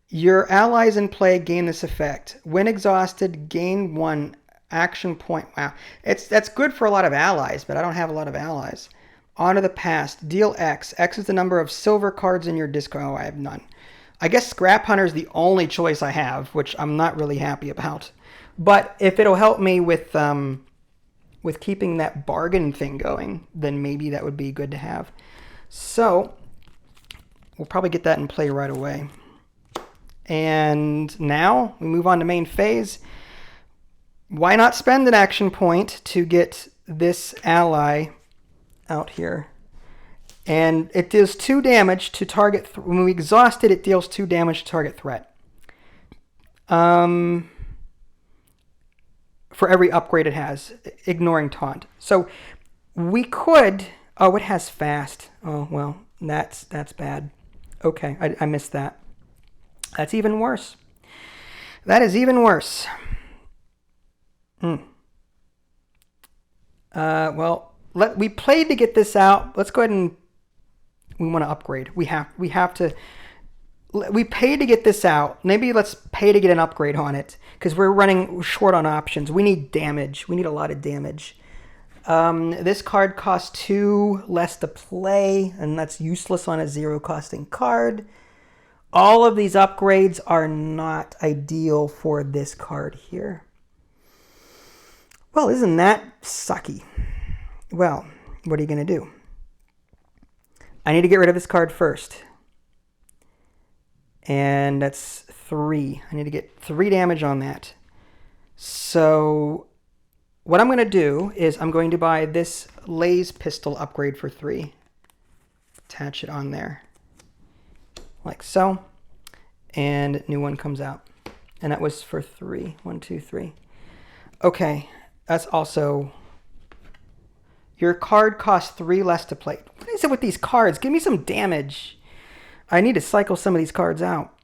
Your allies in play gain this effect. When exhausted, gain 1 action point. Wow. That's good for a lot of allies, but I don't have a lot of allies. Honor the past. Deal X. X is the number of silver cards in your discard. Oh, I have none. I guess Scrap Hunter is the only choice I have, which I'm not really happy about. But if it'll help me with keeping that bargain thing going, then maybe that would be good to have. So we'll probably get that in play right away. And now we move on to main phase. Why not spend an action point to get this ally out here? And it deals 2 damage to target. When we exhaust it, it deals 2 damage to target threat. for every upgrade it has, ignoring taunt. So we could, oh, it has fast. Oh, well, that's bad. Okay, I missed that. That's even worse. That is even worse. Well, we played to get this out. Let's go ahead and we want to upgrade. We have to. We paid to get this out. Maybe let's pay to get an upgrade on it because we're running short on options. We need damage. We need a lot of damage. This card costs 2 less to play, and that's useless on a 0 costing card. All of these upgrades are not ideal for this card here. Well, isn't that sucky? Well, what are you going to do? I need to get rid of this card first. And that's 3. I need to get 3 damage on that. So what I'm going to do is I'm going to buy this Lays pistol upgrade for 3. Attach it on there. Like so. And new one comes out. And that was for 3. 1, 2, 3. Okay. That's also... Your card costs 3 less to play. What is it with these cards? Give me some damage. I need to cycle some of these cards out.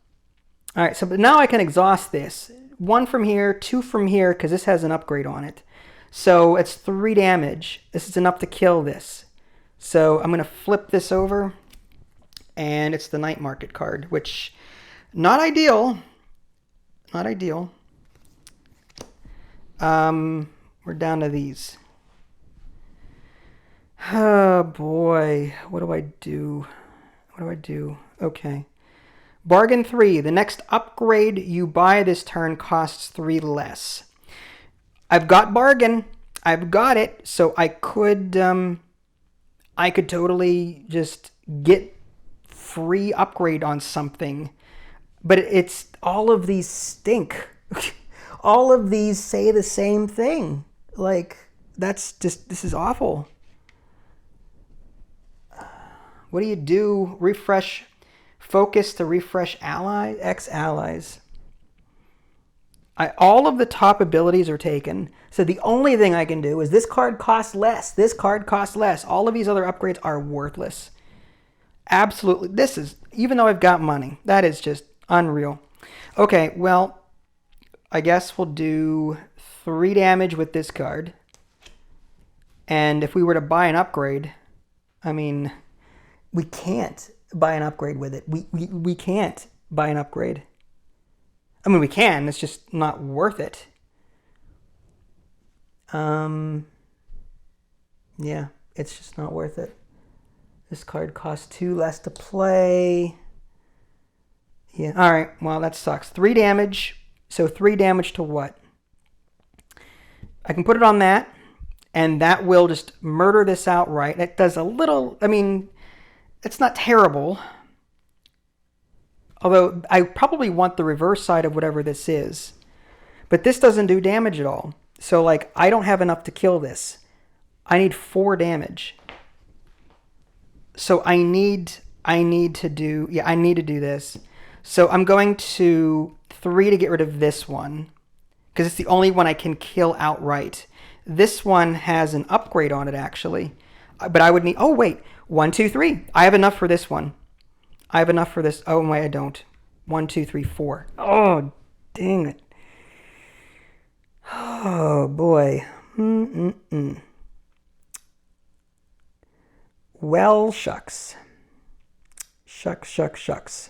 All right, so but now I can exhaust this. 1 from here, 2 from here, because this has an upgrade on it. So it's 3 damage. This is enough to kill this. So I'm going to flip this over, and it's the Night Market card, which not ideal. Not ideal. We're down to these. Oh boy, what do I do? What do I do? Okay. Bargain 3. The next upgrade you buy this turn costs 3 less. I've got bargain. I've got it. So I could totally just get free upgrade on something. But it's all of these stink. All of these say the same thing. Like, that's just, this is awful. What do you do? Refresh focus to refresh allies, X-allies. All of the top abilities are taken. So the only thing I can do is this card costs less. This card costs less. All of these other upgrades are worthless. Absolutely. This is, even though I've got money, that is just unreal. Okay, well, I guess we'll do 3 damage with this card. And if we were to buy an upgrade, I mean... We can't buy an upgrade with it. We can't buy an upgrade. I mean, we can. It's just not worth it. Yeah, it's just not worth it. This card costs 2 less to play. Yeah, all right. Well, that sucks. 3 damage. So 3 damage to what? I can put it on that, and that will just murder this outright. It does a little... I mean... It's not terrible, although I probably want the reverse side of whatever this is. But this doesn't do damage at all. So, like, I don't have enough to kill this. I need 4 damage. So I need to do this. So I'm going to 3 to get rid of this one, because it's the only one I can kill outright. This one has an upgrade on it, actually. But I would need... Oh, wait. 1, 2, 3. I have enough for this one. I have enough for this. Oh, wait, I don't. 1, 2, 3, 4. Oh, dang it. Oh, boy. Well, shucks. Shucks.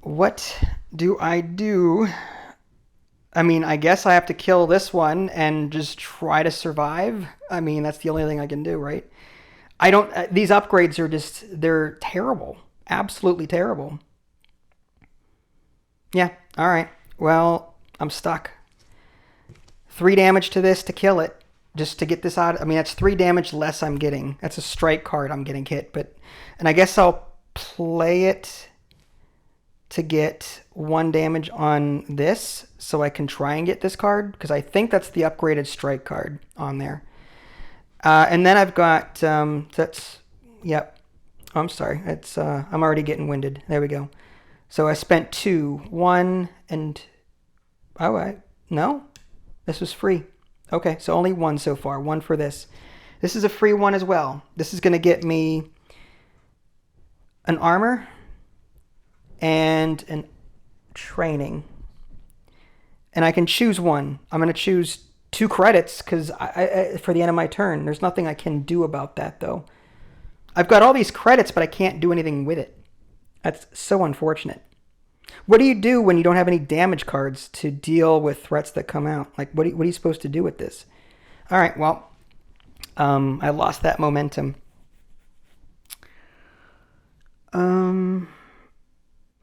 What do I do? I mean, I guess I have to kill this one and just try to survive. I mean, that's the only thing I can do, right? These upgrades are just, they're terrible. Absolutely terrible. Yeah, all right. Well, I'm stuck. 3 damage to this to kill it, just to get this out. I mean, that's 3 damage less I'm getting. That's a strike card I'm getting hit, and I guess I'll play it to get 1 damage on this, so I can try and get this card, because I think that's the upgraded strike card on there. And then I've got, yep. Oh, I'm sorry. I'm already getting winded. There we go. So I spent 2, 1, and, no? This was free. Okay, so only one so far. One for this. This is a free one as well. This is going to get me an armor and an training. And I can choose one. I'm going to choose 2 credits because for the end of my turn. There's nothing I can do about that, though. I've got all these credits, but I can't do anything with it. That's so unfortunate. What do you do when you don't have any damage cards to deal with threats that come out? Like, what are you supposed to do with this? All right, well, I lost that momentum.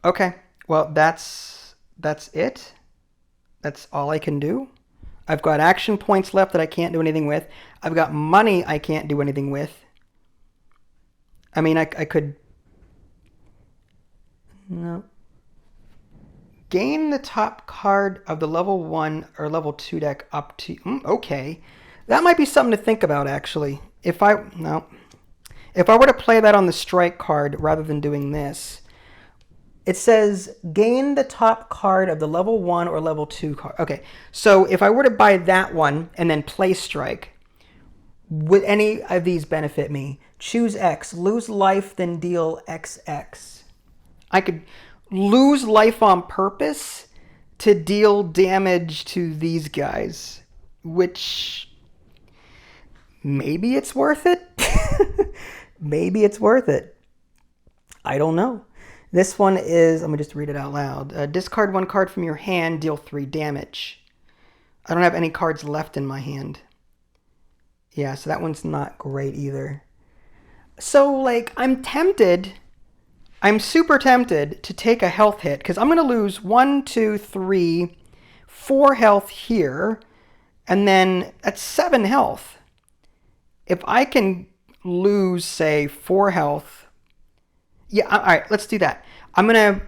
Okay, well, that's it. That's all I can do. I've got action points left that I can't do anything with. I've got money I can't do anything with. I mean, I could... No. Gain the top card of the level 1 or level 2 deck up to... okay. That might be something to think about, actually. If I were to play that on the strike card rather than doing this, it says gain the top card of the level 1 or level 2 card. Okay, so if I were to buy that one and then play strike, would any of these benefit me? Choose X, lose life, then deal XX. I could lose life on purpose to deal damage to these guys, which maybe it's worth it. Maybe it's worth it. I don't know. This one is, let me just read it out loud. Discard 1 card from your hand, deal 3 damage. I don't have any cards left in my hand. Yeah, so that one's not great either. So, like, I'm tempted. I'm super tempted to take a health hit because I'm going to lose 1, 2, 3, 4 health here. And then that's 7 health. If I can lose, say, 4 health. Yeah, all right, let's do that. I'm going to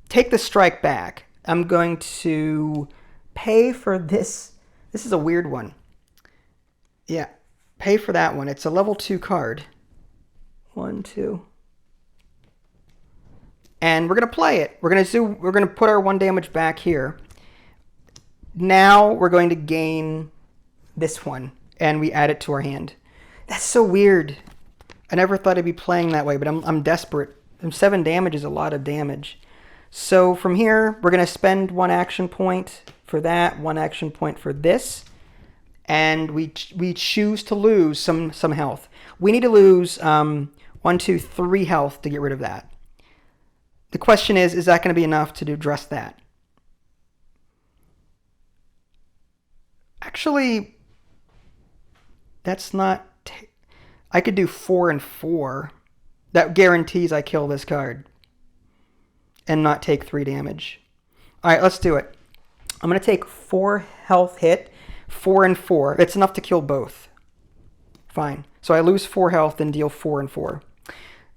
take the strike back. I'm going to pay for this. This is a weird one. Yeah, pay for that one. It's a level 2 card. 1, 2. And we're going to play it. We're going to put our 1 damage back here. Now we're going to gain this one, and we add it to our hand. That's so weird. I never thought I'd be playing that way, but I'm desperate. And 7 damage is a lot of damage. So from here, we're going to spend 1 action point for that, 1 action point for this, and we choose to lose some health. We need to lose 1, 2, 3 health to get rid of that. The question is that going to be enough to address that? Actually, that's not... I could do 4 and 4. That guarantees I kill this card and not take 3 damage. All right, let's do it. I'm going to take 4 health hit, 4 and 4. It's enough to kill both. Fine. So I lose 4 health and deal 4 and 4.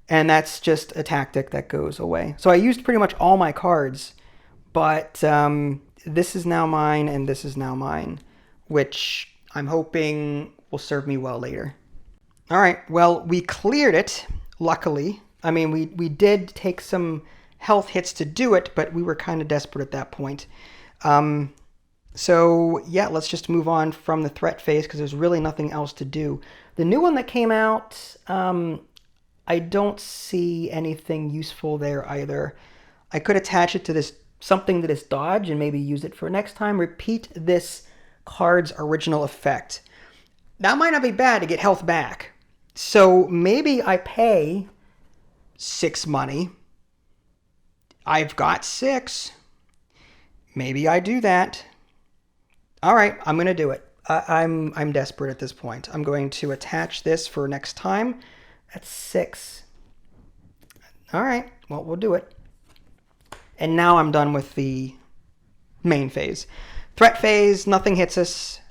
And that's just a tactic that goes away. So I used pretty much all my cards, but this is now mine and this is now mine, which I'm hoping will serve me well later. All right, well, we cleared it, luckily. I mean, we did take some health hits to do it, but we were kind of desperate at that point. So, yeah, let's just move on from the threat phase because there's really nothing else to do. The new one that came out, I don't see anything useful there either. I could attach it to this something that is dodge and maybe use it for next time. Repeat this card's original effect. That might not be bad to get health back. So maybe I pay 6 money. I've got 6. Maybe I do that. All right, I'm going to do it. I'm desperate at this point. I'm going to attach this for next time. That's 6. All right, well, we'll do it. And now I'm done with the main phase. Threat phase, nothing hits us.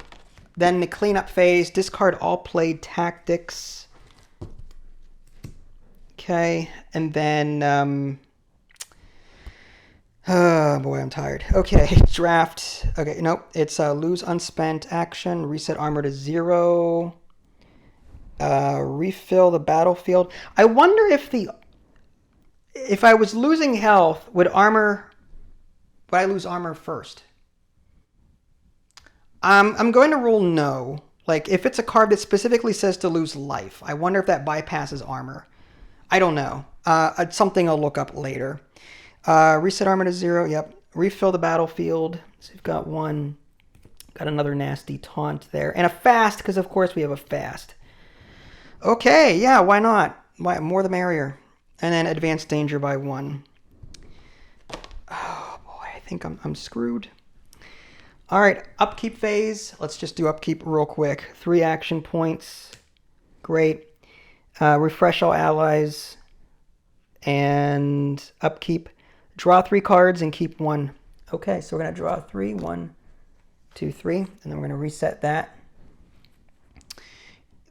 Then the cleanup phase, discard all played tactics. Okay, and then, oh boy, I'm tired. Okay, draft. Okay, nope, it's lose unspent action, reset armor to 0, refill the battlefield. I wonder if I was losing health, would I lose armor first? I'm going to rule no. Like, if it's a card that specifically says to lose life, I wonder if that bypasses armor. I don't know. It's something I'll look up later. Reset armor to 0. Yep. Refill the battlefield. So we've got one. Got another nasty taunt there. And a fast, because of course we have a fast. Okay, yeah, why not? Why, more the merrier. And then advanced danger by 1. Oh boy, I think I'm screwed. All right, upkeep phase. Let's just do upkeep real quick. 3 action points. Great. Refresh all allies. And upkeep. Draw 3 cards and keep 1. Okay, so we're going to draw 3. 1, 2, 3. And then we're going to reset that.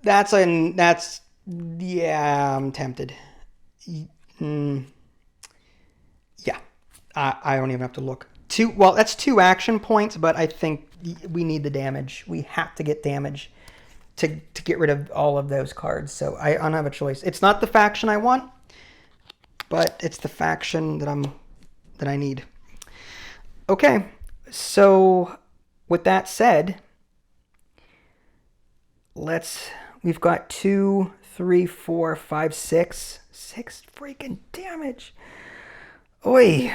Yeah, I'm tempted. Yeah, I don't even have to look. Well, that's 2 action points, but I think we need the damage. We have to get damage to get rid of all of those cards. So I don't have a choice. It's not the faction I want, but it's the faction that I need. Okay, so with that said, we've got 2, 3, 4, 5, 6 freaking damage. Oi.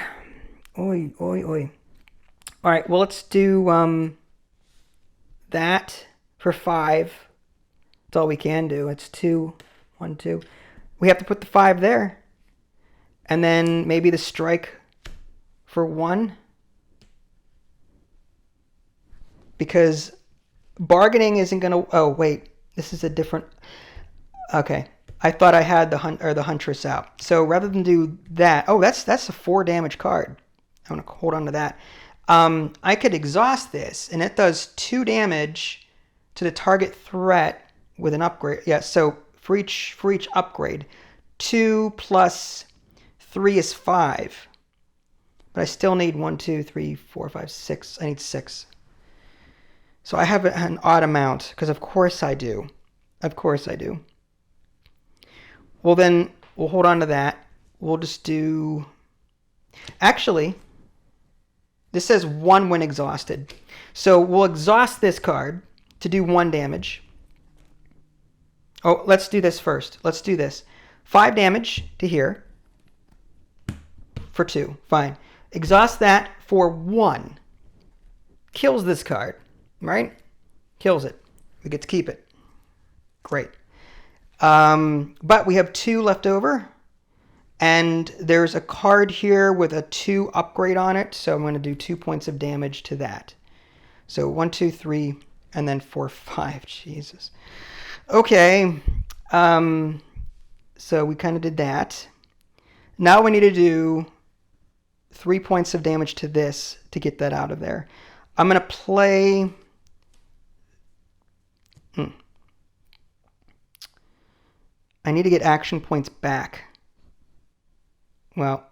Oi, oi, oi. All right, well, let's do that for 5. That's all we can do. It's 2, 1, 2. We have to put the 5 there. And then maybe the strike for 1. Because bargaining isn't going to... Oh, wait. This is a different... Okay. I thought I had the Huntress out. So rather than do that... Oh, that's a 4 damage card. I want to hold on to that. I could exhaust this, and it does 2 damage to the target threat with an upgrade. Yeah, so for each upgrade, 2 plus 3 is 5. But I still need 1, 2, 3, 4, 5, 6. I need 6. So I have an odd amount, because of course I do. Of course I do. Well, then we'll hold on to that. We'll just do... Actually... This says 1 when exhausted. So we'll exhaust this card to do 1 damage. Oh, let's do this first. Let's do this. 5 damage to here. For 2. Fine. Exhaust that for 1. Kills this card. Right? Kills it. We get to keep it. Great. But we have 2 left over. And there's a card here with a 2 upgrade on it. So I'm going to do 2 points of damage to that. So 1, 2, 3, and then 4, 5. Jesus. Okay. So we kind of did that. Now we need to do 3 points of damage to this to get that out of there. I'm going to play... I need to get action points back. Well,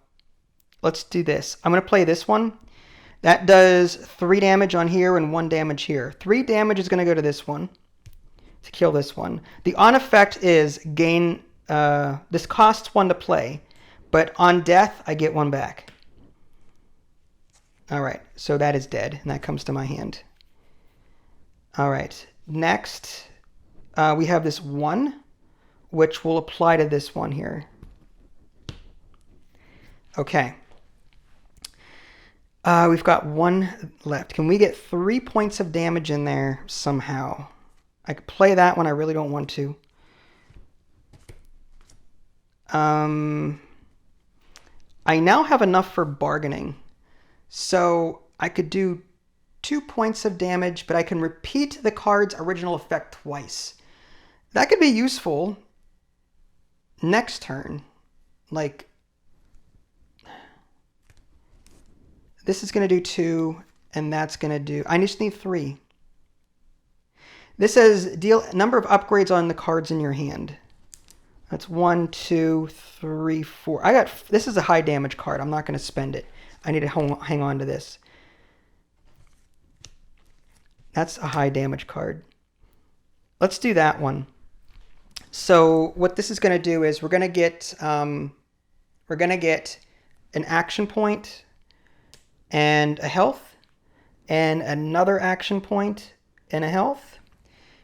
let's do this. I'm going to play this one. That does 3 damage on here and 1 damage here. 3 damage is going to go to this one to kill this one. The on effect is gain... this costs 1 to play, but on death, I get 1 back. All right, so that is dead, and that comes to my hand. All right, next, we have this 1, which will apply to this one here. Okay. We've got 1 left. Can we get 3 points of damage in there somehow? I could play that one. I really don't want to. I now have enough for bargaining. So I could do 2 points of damage, but I can repeat the card's original effect twice. That could be useful next turn. Like... This is going to do 2, and that's going to do... I just need 3. This says deal number of upgrades on the cards in your hand. That's 1, 2, 3, 4. This is a high damage card. I'm not going to spend it. I need to hang on to this. That's a high damage card. Let's do that one. So what this is going to do is we're going to get an action point and a health, and another action point and a health.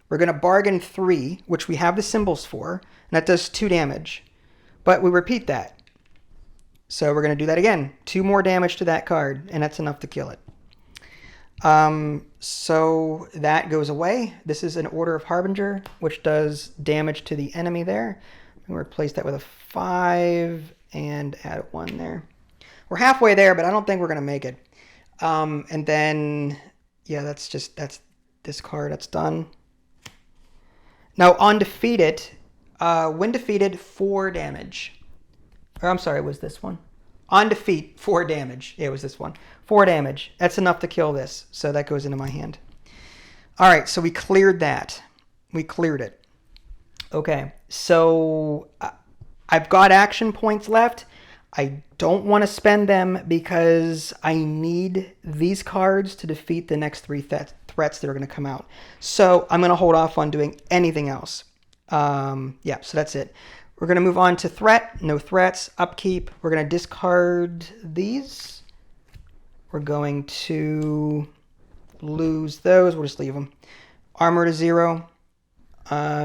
We're going to bargain 3, which we have the symbols for, and that does 2 damage. But we repeat that. So we're going to do that again. 2 more damage to that card, and that's enough to kill it. So that goes away. This is an Order of Harbinger, which does damage to the enemy there. I'm going to replace that with a 5 and add 1 there. We're halfway there, but I don't think we're going to make it. And then, yeah, that's this card. That's done. Now, on defeated, when defeated, 4 damage. Or I'm sorry, it was this one. On defeat, 4 damage. Yeah, it was this one. 4 damage. That's enough to kill this. So that goes into my hand. All right, so we cleared that. We cleared it. Okay, so I've got action points left. I don't want to spend them because I need these cards to defeat the next 3 threats that are going to come out. So I'm going to hold off on doing anything else. Yeah, so that's it. We're going to move on to threat. No threats. Upkeep. We're going to discard these. We're going to lose those. We'll just leave them. Armor to 0.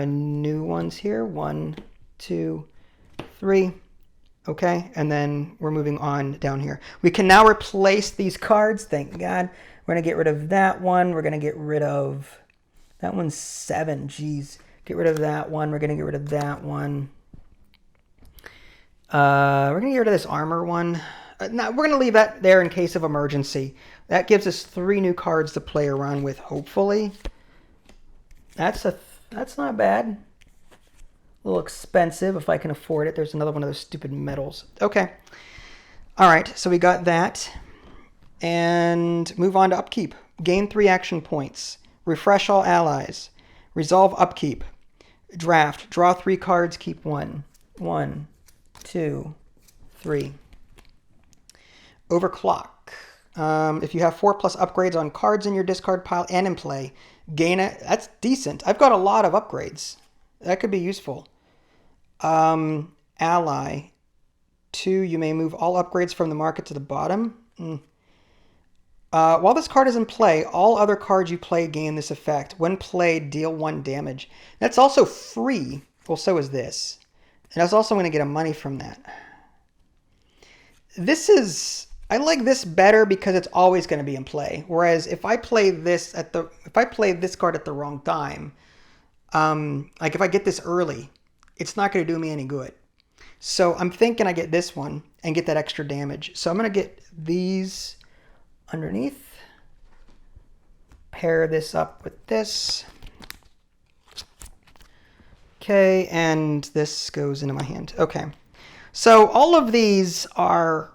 New ones here. 1, 2, 3. Okay, and then we're moving on down here. We can now replace these cards. Thank God. We're going to get rid of that one. We're going to get rid of... That one's 7. Jeez. Get rid of that one. We're going to get rid of that one. We're going to get rid of this armor one. No, we're going to leave that there in case of emergency. That gives us 3 new cards to play around with, hopefully. That's not bad. A little expensive if I can afford it. There's another one of those stupid medals. Okay. All right, so we got that. And move on to upkeep. Gain 3 action points. Refresh all allies. Resolve upkeep. Draft. Draw 3 cards, keep 1. 1, 2, 3. Overclock. If you have 4+ upgrades on cards in your discard pile and in play, gain it. That's decent. I've got a lot of upgrades. That could be useful. Ally. 2, you may move all upgrades from the market to the bottom. While this card is in play, all other cards you play gain this effect. When played, deal 1 damage. That's also free. Well, so is this. And I was also going to get a money from that. I like this better because it's always going to be in play. Whereas if I play this card at the wrong time, like if I get this early, it's not going to do me any good. So I'm thinking I get this one and get that extra damage. So I'm going to get these underneath. Pair this up with this. Okay, and this goes into my hand. Okay. So all of these are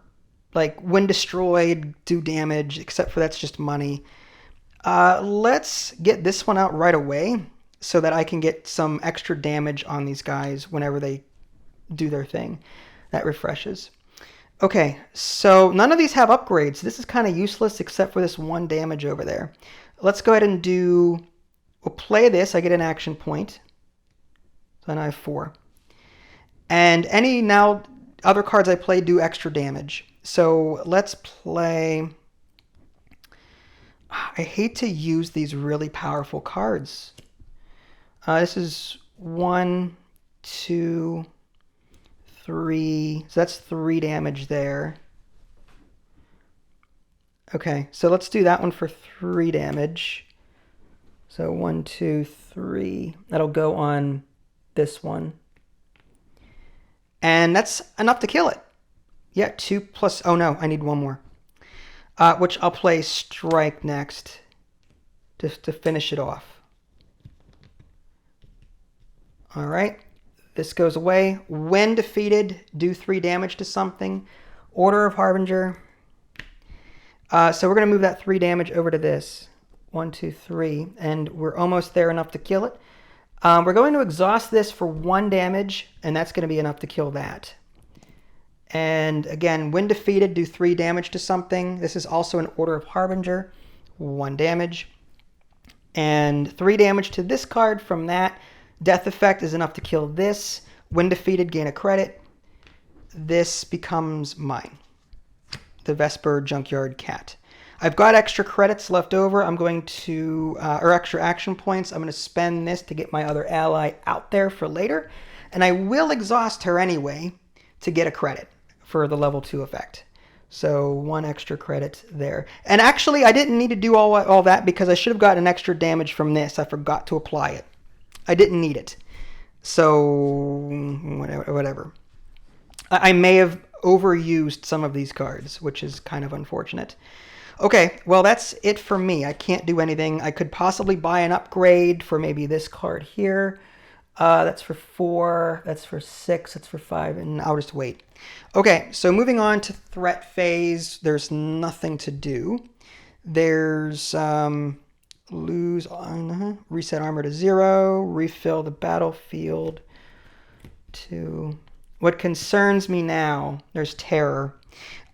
like when destroyed, do damage, except for that's just money. Let's get this one out right away so that I can get some extra damage on these guys whenever they do their thing. That refreshes. Okay, so none of these have upgrades. This is kind of useless except for this 1 damage over there. Let's go ahead and we'll play this. I get an action point. So then I have 4. And any now other cards I play do extra damage. So let's play... I hate to use these really powerful cards. This is 1, 2, 3. So that's 3 damage there. Okay, so let's do that one for 3 damage. So 1, 2, 3. That'll go on this one. And that's enough to kill it. Yeah, 2 plus... Oh no, I need 1 more. Which I'll play Strike next to finish it off. All right, this goes away. When defeated, do 3 damage to something. Order of Harbinger. So we're going to move that 3 damage over to this. 1, 2, 3. And we're almost there enough to kill it. We're going to exhaust this for 1 damage, and that's going to be enough to kill that. And again, when defeated, do 3 damage to something. This is also an Order of Harbinger. 1 damage. And 3 damage to this card from that. Death effect is enough to kill this. When defeated, gain a credit. This becomes mine. The Vesper Junkyard Cat. I've got extra credits left over. I'm going to, or extra action points. I'm going to spend this to get my other ally out there for later. And I will exhaust her anyway to get a credit for the level 2 effect. So 1 extra credit there. And actually, I didn't need to do all that because I should have gotten extra damage from this. I forgot to apply it. I didn't need it. So whatever. I may have overused some of these cards, which is kind of unfortunate. Okay, well, that's it for me. I can't do anything. I could possibly buy an upgrade for maybe this card here. That's for 4, that's for 6, that's for 5, and I'll just wait. Okay, so moving on to threat phase, there's nothing to do. There's lose on reset armor to 0, refill the battlefield to... What concerns me now, there's terror.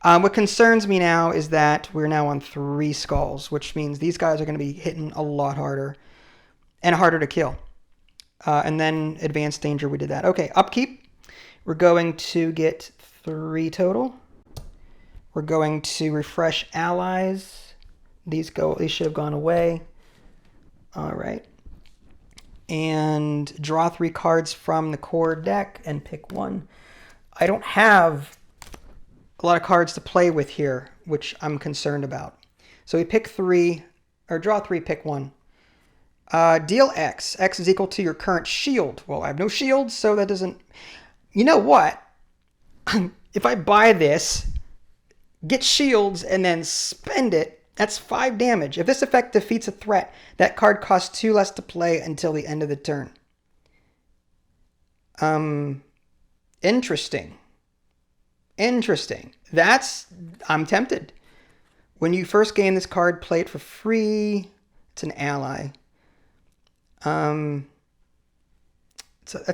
What concerns me now is that we're now on 3 skulls, which means these guys are going to be hitting a lot harder and harder to kill. And then advanced danger, we did that. Okay, upkeep. We're going to get 3 total. We're going to refresh allies. These should have gone away. All right. And draw 3 cards from the core deck and pick 1. I don't have a lot of cards to play with here, which I'm concerned about. So we pick 3, or draw 3, pick 1. Deal X. X is equal to your current shield. Well, I have no shield, so that doesn't... You know what? If I buy this, get shields, and then spend it, that's 5 damage. If this effect defeats a threat, that card costs 2 less to play until the end of the turn. Interesting. Interesting. I'm tempted. When you first gain this card, play it for free. It's an ally. That's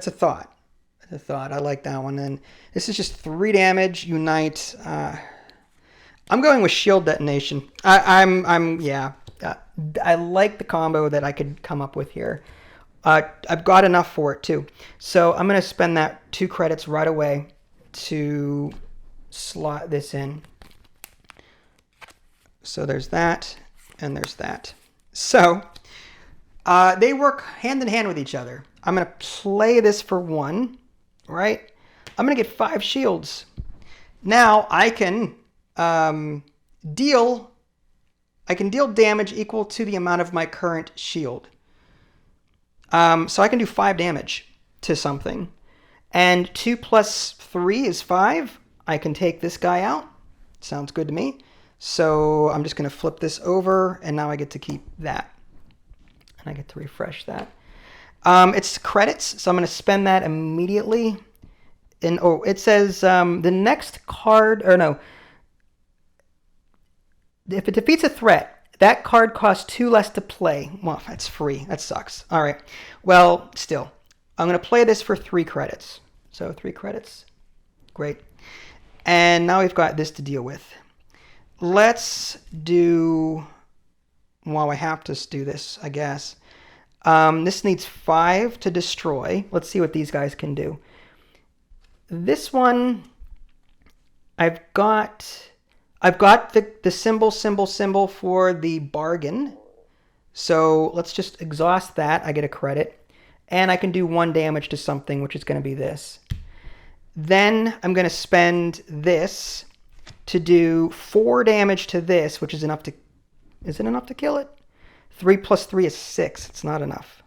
a thought. That's a thought. I like that one. And this is just 3 damage. Unite. I'm going with shield detonation. Yeah. I like the combo that I could come up with here. I've got enough for it too. So I'm going to spend that 2 credits right away to slot this in. So there's that, and there's that. So they work hand in hand with each other. I'm going to play this for 1, right? I'm going to get 5 shields. Now I can deal damage equal to the amount of my current shield. So I can do 5 damage to something. And 2 plus 3 is 5. I can take this guy out. Sounds good to me. So I'm just going to flip this over, and now I get to keep that. And I get to refresh that. It's credits, so I'm going to spend that immediately. And it says the next card, or no. If it defeats a threat, that card costs 2 less to play. Well, that's free. That sucks. All right. Well, still. I'm going to play this for 3 credits. So 3 credits. Great. And now we've got this to deal with. Let's do... Well, I have to do this, I guess. This needs 5 to destroy. Let's see what these guys can do. This one, I've got the symbol for the bargain. So let's just exhaust that. I get a credit. And I can do 1 damage to something, which is going to be this. Then I'm going to spend this to do 4 damage to this, which is enough to... Is it enough to kill it? 3 plus 3 is 6. It's not enough.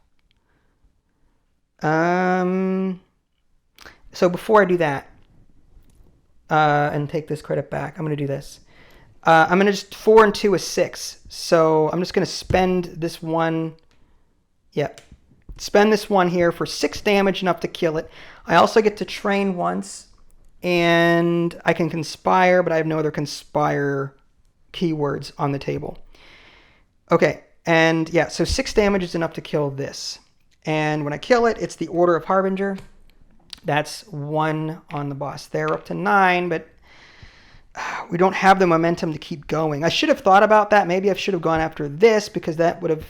So before I do that, and take this credit back, I'm going to do this. I'm going to just... 4 and 2 is 6. So I'm just going to spend this 1... Yep. Spend this 1 here for 6 damage, enough to kill it. I also get to train once, and I can conspire, but I have no other conspire keywords on the table. Okay, and yeah, so 6 damage is enough to kill this. And when I kill it, it's the Order of Harbinger. That's 1 on the boss there, up to 9, but we don't have the momentum to keep going. I should have thought about that. Maybe I should have gone after this, because that would have...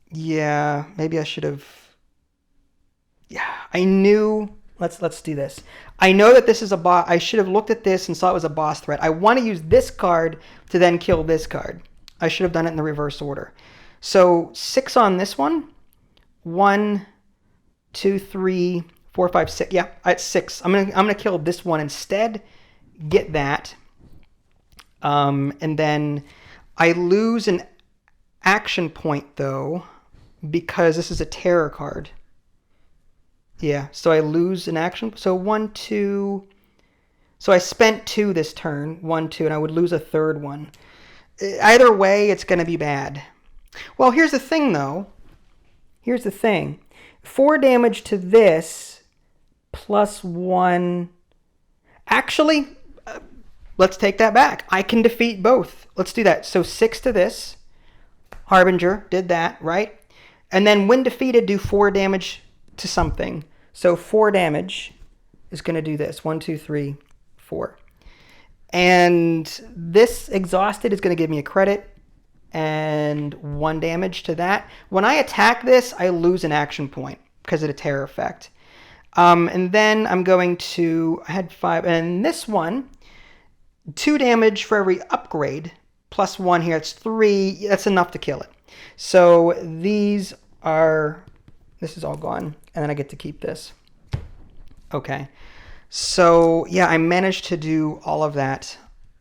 Yeah, maybe I should have... Yeah, I knew Let's do this. I know that this is a boss. I should have looked at this and saw it was a boss threat. I want to use this card to then kill this card. I should have done it in the reverse order. So 6 on this one. 1, 2, 3, 4, 5, 6. Yeah, it's 6. I'm gonna kill this one instead. Get that. And then I lose an action point though because this is a terror card. Yeah, so I lose an action. So 1, 2. So I spent 2 this turn. 1, 2, and I would lose a third one. Either way, it's going to be bad. Well, here's the thing, though. Here's the thing. 4 damage to this plus 1. Actually, let's take that back. I can defeat both. Let's do that. So 6 to this. Harbinger did that, right? And then when defeated, do 4 damage to something. So 4 damage is going to do this. 1, 2, 3, 4. And this exhausted is going to give me a credit and 1 damage to that. When I attack this, I lose an action point because of the terror effect. And then I'm going to, I had 5, and this one, 2 damage for every upgrade, plus 1 here, it's 3, that's enough to kill it. So these are, this is all gone, and then I get to keep this. Okay, so yeah, I managed to do all of that,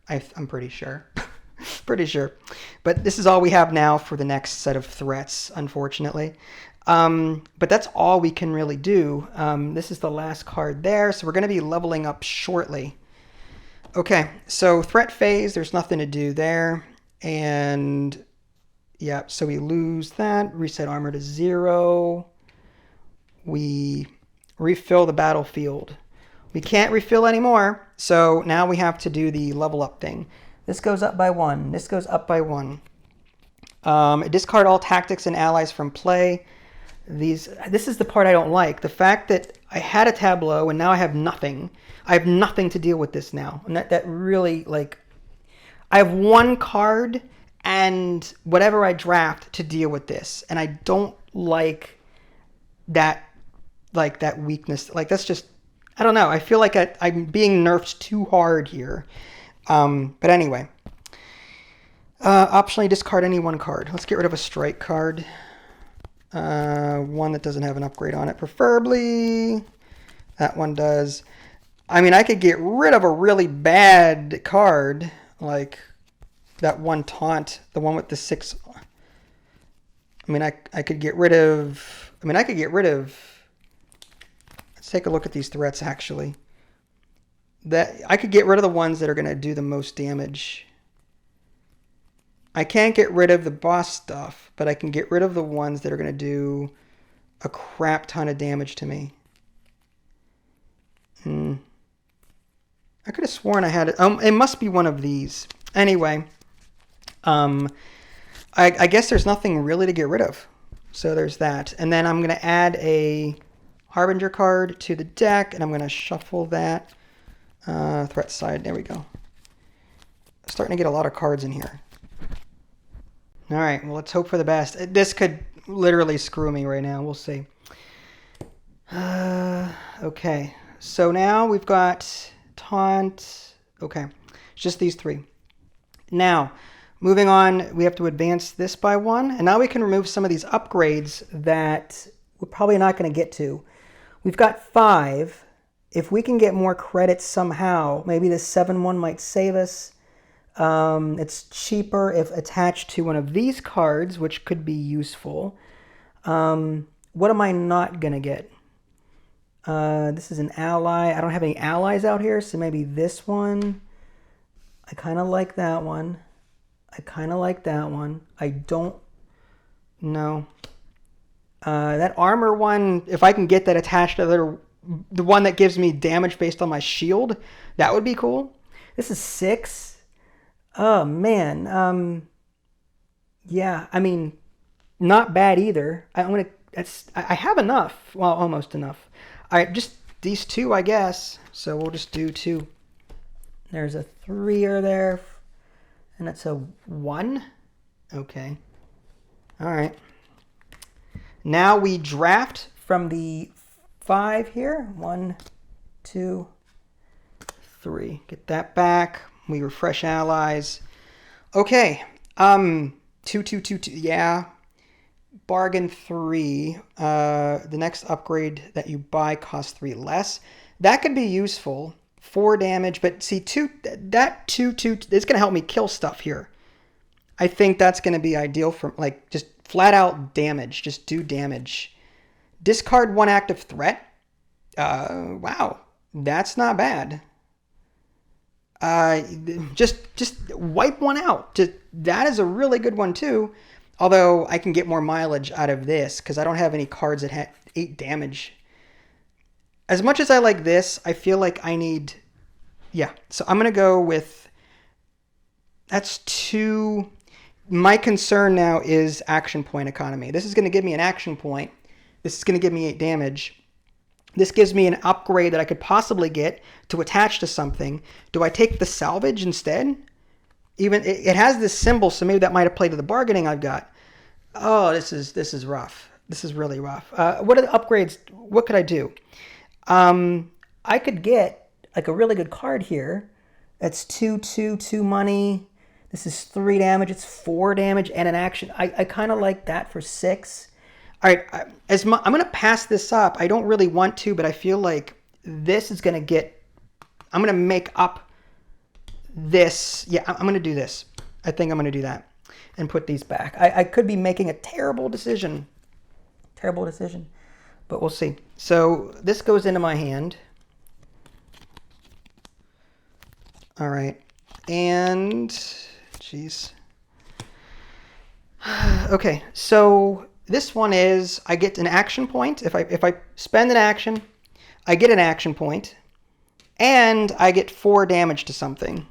I'm pretty sure. Pretty sure. But this is all we have now for the next set of threats, unfortunately. But that's all we can really do. This is the last card there, so we're going to be leveling up shortly. Okay, so threat phase, there's nothing to do there. And yeah, so we lose that, reset armor to 0. We refill the battlefield. We can't refill anymore, so now we have to do the level up thing. This goes up by 1. This goes up by 1. Discard all tactics and allies from play. This is the part I don't like. The fact that I had a tableau and now I have nothing. I have nothing to deal with this now. And that really, like, I have 1 card and whatever I draft to deal with this. And I don't like that weakness. Like, that's just, I don't know. I feel like I'm being nerfed too hard here. But anyway, optionally discard any 1 card. Let's get rid of a strike card. One that doesn't have an upgrade on it, preferably. That one does. I mean, I could get rid of a really bad card, like that one taunt, the one with the 6. I mean, I could get rid of. Let's take a look at these threats actually. That I could get rid of the ones that are going to do the most damage. I can't get rid of the boss stuff, but I can get rid of the ones that are going to do a crap ton of damage to me. I could have sworn I had it. It must be one of these. Anyway, I guess there's nothing really to get rid of. So there's that. And then I'm going to add a Harbinger card to the deck, and I'm going to shuffle that. Threat side, there we go. Starting to get a lot of cards in here. All right, well, let's hope for the best. This could literally screw me right now. We'll see. Okay, so now we've got taunt. Okay, it's just these 3. Now, moving on, we have to advance this by 1. And now we can remove some of these upgrades that we're probably not going to get to. We've got 5. If we can get more credits somehow, maybe this 7-1 might save us. It's cheaper if attached to one of these cards, which could be useful. What am I not going to get? This is an ally. I don't have any allies out here, so maybe this one. I kind of like that one. I kind of like that one. I don't know. That armor one, if I can get that attached to the one that gives me damage based on my shield, that would be cool. This is 6. Oh, man. Yeah, I mean, not bad either. I have enough. Well, almost enough. All right, just these 2, I guess. So we'll just do 2. There's a 3er there. And that's a 1. Okay. All right. Now we draft from the 5 here. 1, 2, 3. Get that back. We refresh allies. Okay. 2, 2, 2, 2. Yeah. Bargain 3. The next upgrade that you buy costs 3 less. That could be useful. 4 damage, but see, 2, that 2, 2, it's going to help me kill stuff here. I think that's going to be ideal for, like, just flat out damage. Just do damage. Discard 1 active threat. Wow, that's not bad. Just wipe 1 out. That is a really good one too. Although I can get more mileage out of this because I don't have any cards that have 8 damage. As much as I like this, I feel like I need... Yeah, so I'm going to go with... That's 2... My concern now is action point economy. This is going to give me an action point. This is going to give me 8 damage. This gives me an upgrade that I could possibly get to attach to something. Do I take the salvage instead? Even it has this symbol, so maybe that might have played to the bargaining I've got. Oh, this is rough. This is really rough. What are the upgrades? What could I do? I could get like a really good card here. That's 2, 2, 2 money. This is 3 damage. It's 4 damage and an action. I kind of like that for 6. All right, I'm going to pass this up. I don't really want to, but I feel like this is going to get... I'm going to make up this. Yeah, I'm going to do this. I think I'm going to do that and put these back. I could be making a terrible decision. Terrible decision. But we'll see. So this goes into my hand. All right. And... Jeez. Okay, so... This one is, I get an action point. If I spend an action, I get an action point. And I get 4 damage to something.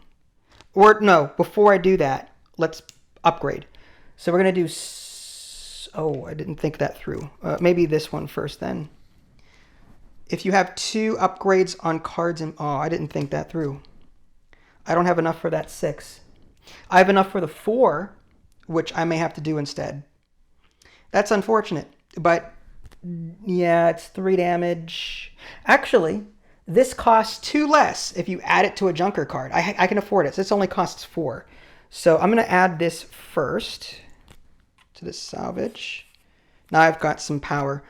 Or, no, before I do that, let's upgrade. So we're going to do... Oh, I didn't think that through. Maybe this one first then. If you have 2 upgrades on cards... Oh, I didn't think that through. I don't have enough for that 6. I have enough for the 4, which I may have to do instead. That's unfortunate, but yeah, it's 3 damage. Actually, this costs 2 less if you add it to a junker card. I can afford it. So this only costs 4. So I'm going to add this first to this salvage. Now I've got some power.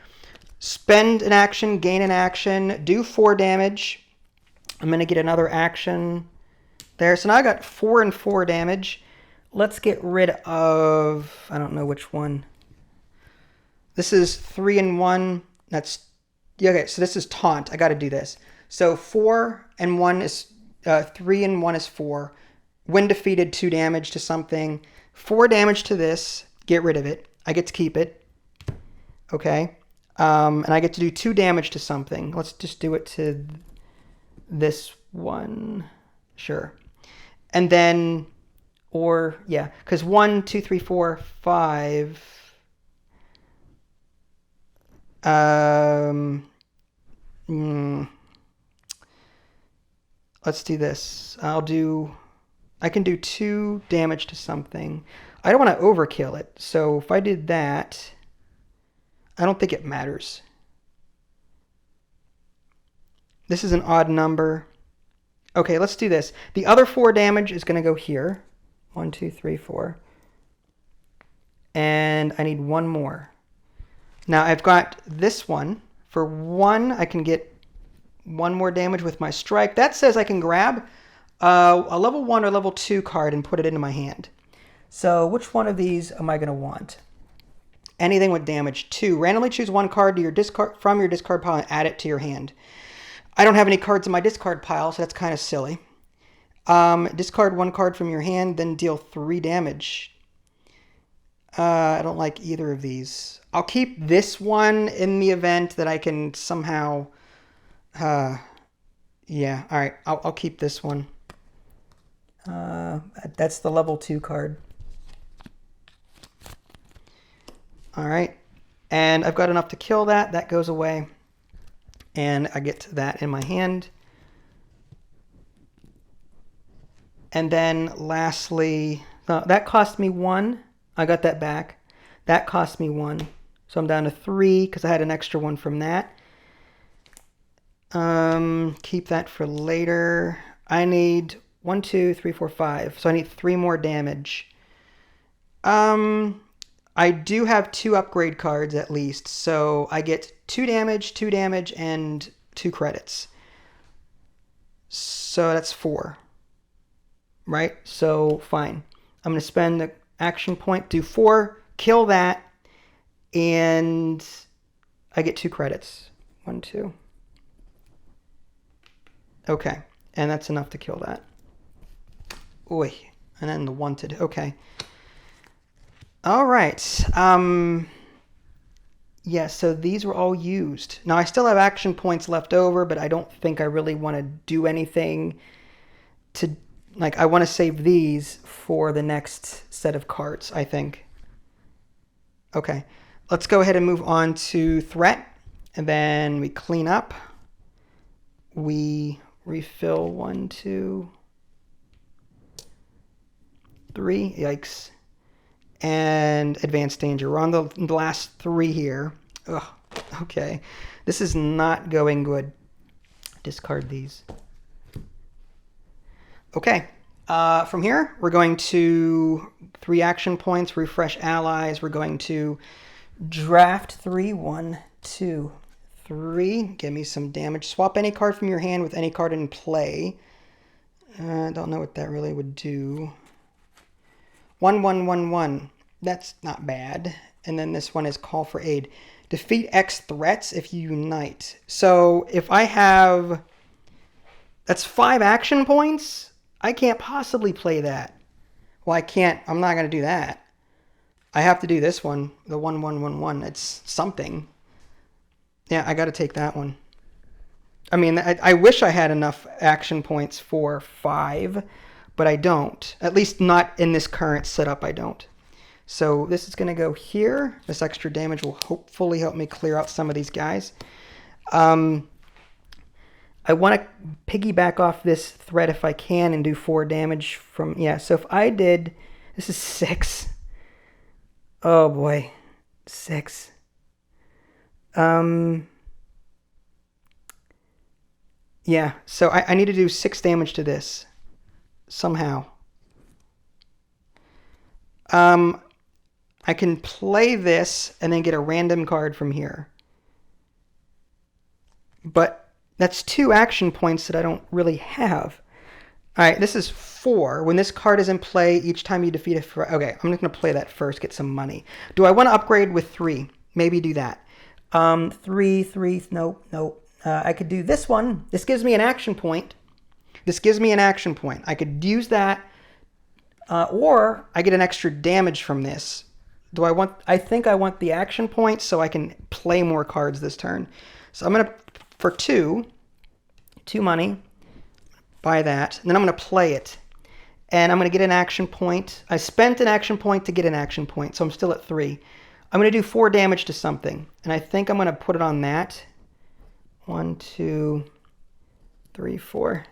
Spend an action, gain an action, do 4 damage. I'm going to get another action there. So now I got 4 and 4 damage. Let's get rid of, I don't know which one. This is 3 and 1. That's, yeah, okay, so this is taunt. I got to do this. So 4 and 1 is, 3 and 1 is 4. When defeated, 2 damage to something. 4 damage to this. Get rid of it. I get to keep it. Okay. And I get to do 2 damage to something. Let's just do it to this one. Sure. And then, or, yeah, because 1, 2, 3, 4, 5... Let's do this. I can do 2 damage to something. I don't want to overkill it. So if I did that, I don't think it matters. This is an odd number. Okay, let's do this. The other 4 damage is going to go here. 1, 2, 3, 4. And I need 1 more. Now I've got this one. For 1, I can get 1 more damage with my strike. That says I can grab a level 1 or level 2 card and put it into my hand. So which one of these am I going to want? Anything with damage. 2. Randomly choose 1 card to your discard from your discard pile and add it to your hand. I don't have any cards in my discard pile, so that's kind of silly. Discard 1 card from your hand, then deal 3 damage. I don't like either of these. I'll keep this one in the event that I can somehow... yeah, all right. I'll keep this one. That's the level 2 card. All right. And I've got enough to kill that. That goes away. And I get that in my hand. And then lastly, that cost me 1. I got that back. That cost me 1. So I'm down to 3 because I had an extra 1 from that. Keep that for later. I need 1, 2, 3, 4, 5. So I need 3 more damage. I do have 2 upgrade cards at least. So I get 2 damage, and 2 credits. So that's 4. Right? So fine. I'm going to spend the action point, do 4, kill that, and I get 2 credits. 1, 2. Okay, and that's enough to kill that. Oy, and then the wanted. Okay. All right. Yeah, so these were all used. Now I still have action points left over, but I don't think I really want to do anything to, like, I want to save these for the next set of cards, I think. Okay, let's go ahead and move on to threat, and then we clean up. We refill 1, 2, 3. Yikes. And advanced danger. We're on the last 3 here. Ugh. Okay. This is not going good. Discard these. Okay. From here, we're going to 3 action points, refresh allies. We're going to draft 3. 1, 2, 3. Give me some damage. Swap any card from your hand with any card in play. I don't know what that really would do. 1, 1, 1, 1. That's not bad. And then this one is call for aid. Defeat X threats if you unite. So if I have... That's 5 action points? I can't possibly play that. Well, I can't. I'm not going to do that. I have to do this one. The 1, 1, 1, 1. It's something. Yeah, I got to take that one. I mean, I wish I had enough action points for 5, but I don't. At least not in this current setup, I don't. So this is going to go here. This extra damage will hopefully help me clear out some of these guys. I want to piggyback off this threat if I can and do 4 damage from... Yeah, so if I did... This is 6. Oh, boy. 6. Yeah, so I need to do 6 damage to this. Somehow. I can play this and then get a random card from here. But that's 2 action points that I don't really have. All right, this is 4. When this card is in play, each time you defeat a... Okay, I'm just going to play that first, get some money. Do I want to upgrade with 3? Maybe do that. 3, nope. I could do this one. This gives me an action point. I could use that, or I get an extra damage from this. I think I want the action point so I can play more cards this turn. So I'm going to, for 2 money, buy that. And then I'm going to play it. And I'm going to get an action point. I spent an action point to get an action point, so I'm still at 3. I'm going to do 4 damage to something. And I think I'm going to put it on that. 1, 2, 3, 4.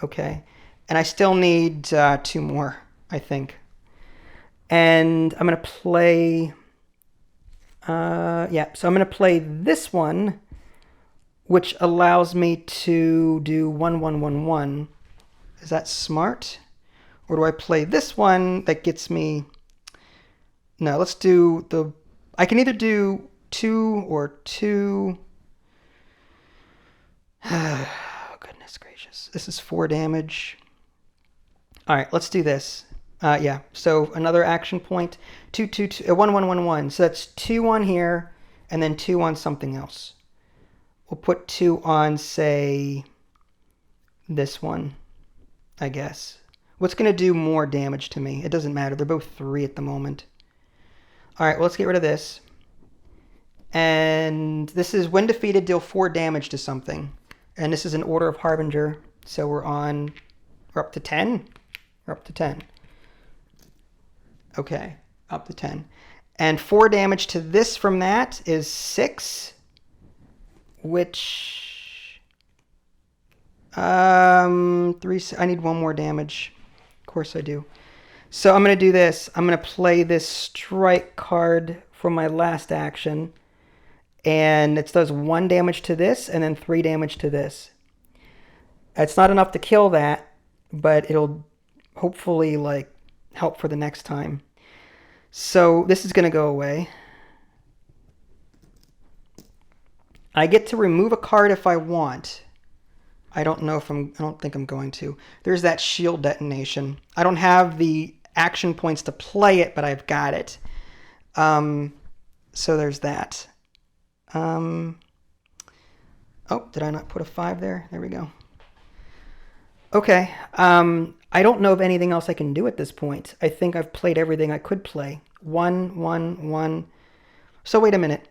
Okay. And I still need 2 more, I think. And I'm going to play... so I'm going to play this one, which allows me to do 1, 1, 1, 1. Is that smart? Or do I play this one that gets me... No, let's do the... I can either do 2 or 2. Oh, goodness gracious. This is 4 damage. All right, let's do this. Yeah, so another action point. 2, 2, 2, 1, 1, 1, 1. So that's 2 on here, and then 2 on something else. We'll put 2 on, say, this one, I guess. What's going to do more damage to me? It doesn't matter. They're both 3 at the moment. All right, well, let's get rid of this. And this is when defeated, deal 4 damage to something. And this is an Order of Harbinger. So we're up to 10? We're up to 10. Okay, up to 10. And 4 damage to this from that is 6. Which... 3... I need 1 more damage. Of course I do. So I'm going to do this. I'm going to play this strike card from my last action. And it does 1 damage to this and then 3 damage to this. It's not enough to kill that, but it'll hopefully like help for the next time. So this is going to go away. I get to remove a card if I want. I don't think I'm going to. There's that shield detonation. I don't have the action points to play it, but I've got it. So there's that. Oh, did I not put a 5 there? There we go. Okay. I don't know of anything else I can do at this point. I think I've played everything I could play. 1, 1, 1. So wait a minute.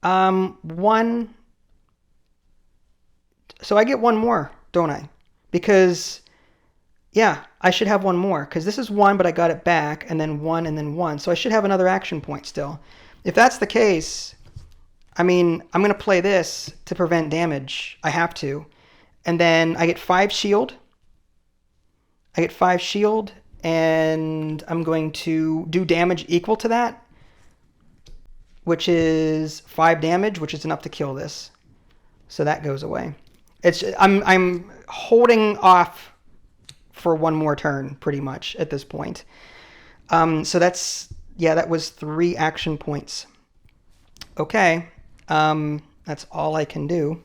1. So I get 1 more, don't I? Because, yeah, I should have 1 more. Because this is 1, but I got it back, and then 1, and then 1. So I should have another action point still. If that's the case, I mean, I'm going to play this to prevent damage. I have to. And then I get 5 shield. I get 5 shield, and I'm going to do damage equal to that, which is 5 damage, which is enough to kill this. So that goes away. I'm holding off for 1 more turn, pretty much, at this point. So that was 3 action points. Okay, that's all I can do.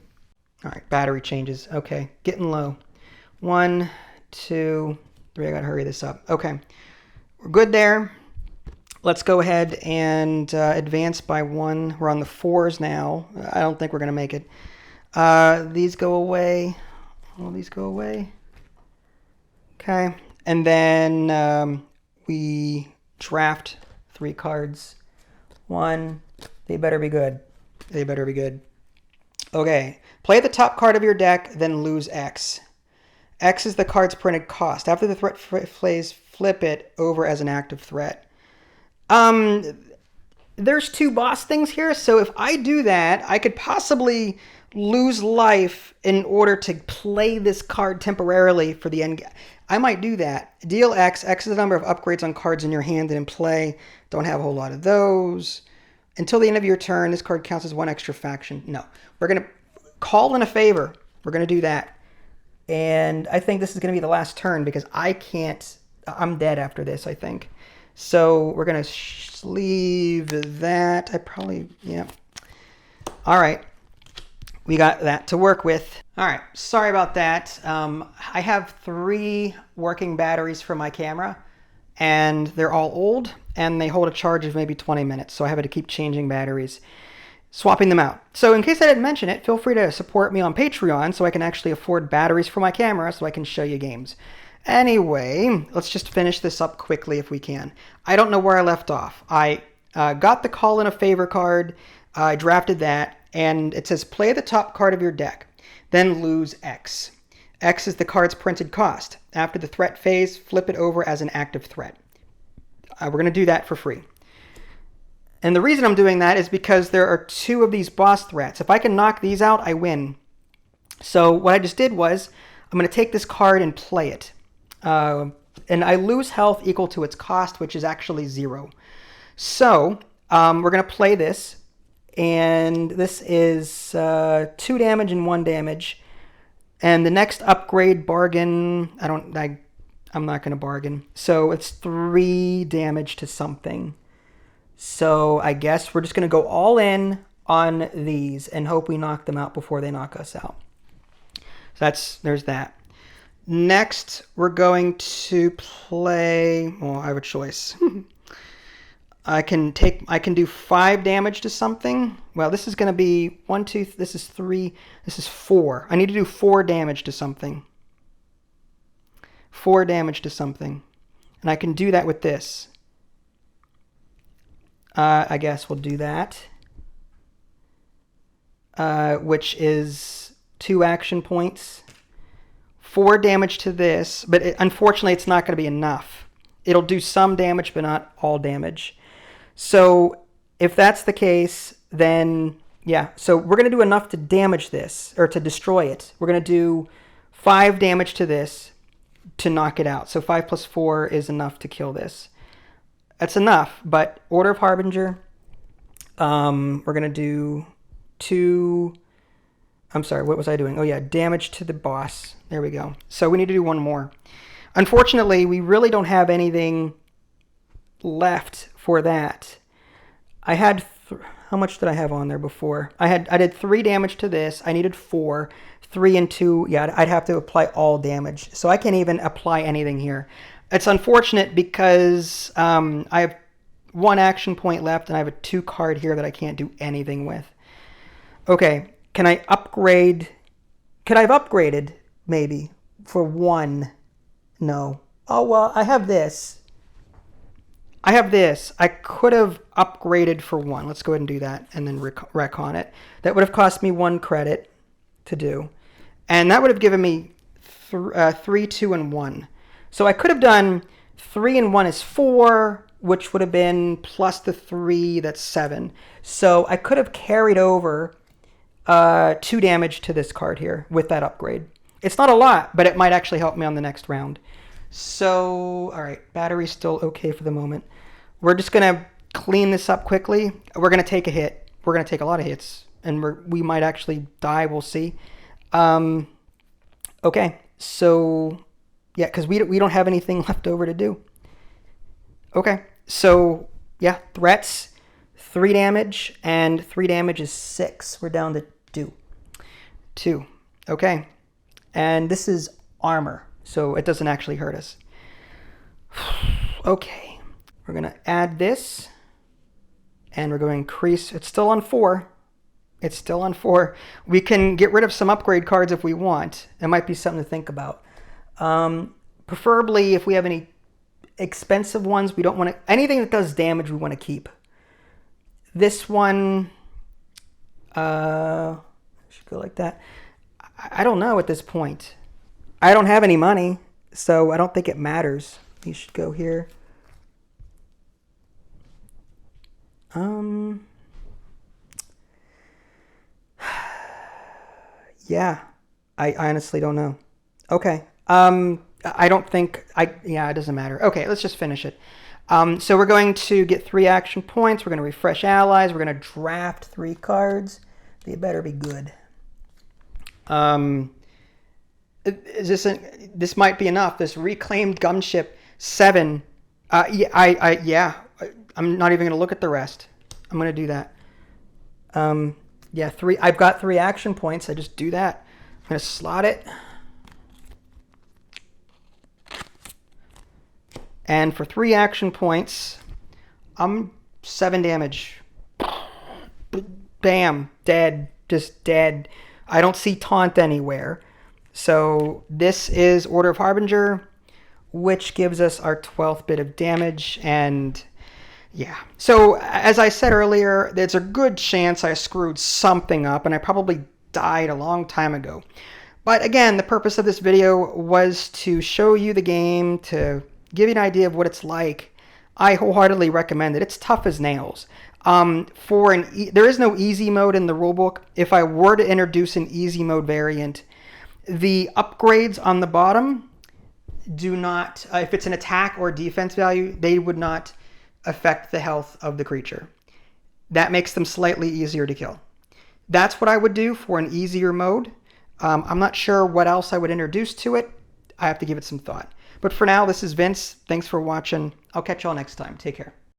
All right, battery changes. Okay, getting low. 1, 2, 3. I gotta hurry this up. Okay, we're good there. Let's go ahead and advance by 1. We're on the 4s now. I don't think we're gonna make it. These go away. All these go away. Okay, and then we draft 3 cards. 1. They better be good. They better be good. Okay, play the top card of your deck, then lose X. X is the card's printed cost. After the threat phase, flip it over as an active threat. There's 2 boss things here, so if I do that, I could possibly lose life in order to play this card temporarily for the end. I might do that. Deal X. X is the number of upgrades on cards in your hand and in play. Don't have a whole lot of those. Until the end of your turn, this card counts as 1 extra faction. No. We're going to call in a favor. We're going to do that. And I think this is going to be the last turn because I can't... I'm dead after this, I think. So we're going to sleeve that. I probably... Yeah. All right. We got that to work with. All right. Sorry about that. I have 3 working batteries for my camera. And they're all old, and they hold a charge of maybe 20 minutes, so I have to keep changing batteries, swapping them out. So in case I didn't mention it, feel free to support me on Patreon so I can actually afford batteries for my camera so I can show you games. Anyway, let's just finish this up quickly if we can. I don't know where I left off. I got the call in a favor card, I drafted that, and it says play the top card of your deck, then lose X. X is the card's printed cost. After the threat phase, flip it over as an active threat. We're going to do that for free. And the reason I'm doing that is because there are 2 of these boss threats. If I can knock these out, I win. So what I just did was, I'm going to take this card and play it. And I lose health equal to its cost, which is actually 0. So we're going to play this. And this is 2 damage and 1 damage. And the next upgrade bargain, I'm not going to bargain. So it's 3 damage to something. So I guess we're just going to go all in on these and hope we knock them out before they knock us out. So there's that. Next, we're going to play, well, I have a choice. I can do 5 damage to something. Well, this is going to be 1, 2, this is 3, this is 4. I need to do 4 damage to something. 4 damage to something. And I can do that with this. I guess we'll do that. Which is 2 action points. 4 damage to this, but unfortunately it's not going to be enough. It'll do some damage, but not all damage. So if that's the case, then yeah. So we're going to do enough to damage this, or to destroy it. We're going to do 5 damage to this to knock it out. So 5 plus 4 is enough to kill this. That's enough, but Order of Harbinger, we're going to do to... I'm sorry, what was I doing? Oh yeah, damage to the boss. There we go. So we need to do one more. Unfortunately, we really don't have anything left for that. I had... how much did I have on there before? I did 3 damage to this. I needed 4. 3 and 2. Yeah, I'd have to apply all damage. So I can't even apply anything here. It's unfortunate because I have 1 action point left and I have a 2 card here that I can't do anything with. Okay, can I upgrade? Could I have upgraded maybe for 1? No. Oh, well, I have this. I have this. I could have upgraded for 1. Let's go ahead and do that and then wreck on it. That would have cost me 1 credit to do. And that would have given me 3, 2, and 1. So I could have done 3 and 1 is 4, which would have been plus the 3, that's 7. So I could have carried over 2 damage to this card here with that upgrade. It's not a lot, but it might actually help me on the next round. So, all right, battery's still okay for the moment. We're just going to clean this up quickly. We're going to take a hit. We're going to take a lot of hits, and we might actually die. We'll see. Okay, so, yeah, because we don't have anything left over to do. Okay, so, yeah, threats, 3 damage, and 3 damage is 6. We're down to 2. 2, okay. And this is armor, so it doesn't actually hurt us. Okay, we're going to add this, and we're going to increase. It's still on 4. It's still on 4. We can get rid of some upgrade cards if we want. It might be something to think about. Preferably, if we have any expensive ones, we don't want to... anything that does damage, we want to keep. This one... should go like that. I don't know at this point. I don't have any money, so I don't think it matters. You should go here. Yeah, I honestly don't know. Okay. I don't think yeah, it doesn't matter. Okay, let's just finish it. So we're going to get 3 action points. We're going to refresh allies. We're going to draft 3 cards. They better be good. This might be enough. This reclaimed gunship 7. Yeah, I'm not even going to look at the rest. I'm going to do that. Yeah, 3. I've got 3 action points. I just do that. I'm going to slot it. And for 3 action points, I'm 7 damage. Bam, dead, just dead. I don't see taunt anywhere. So this is Order of Harbinger, which gives us our 12th bit of damage. And yeah, so as I said earlier, there's a good chance I screwed something up, and I probably died a long time ago. But again, the purpose of this video was to show you the game, to give you an idea of what it's like. I wholeheartedly recommend it. It's tough as nails. There is no easy mode in the rulebook. If I were to introduce an easy mode variant, the upgrades on the bottom do not, if it's an attack or defense value, they would not affect the health of the creature. That makes them slightly easier to kill. That's what I would do for an easier mode. I'm not sure what else I would introduce to it. I have to give it some thought. But for now, this is Vince. Thanks for watching. I'll catch y'all next time. Take care.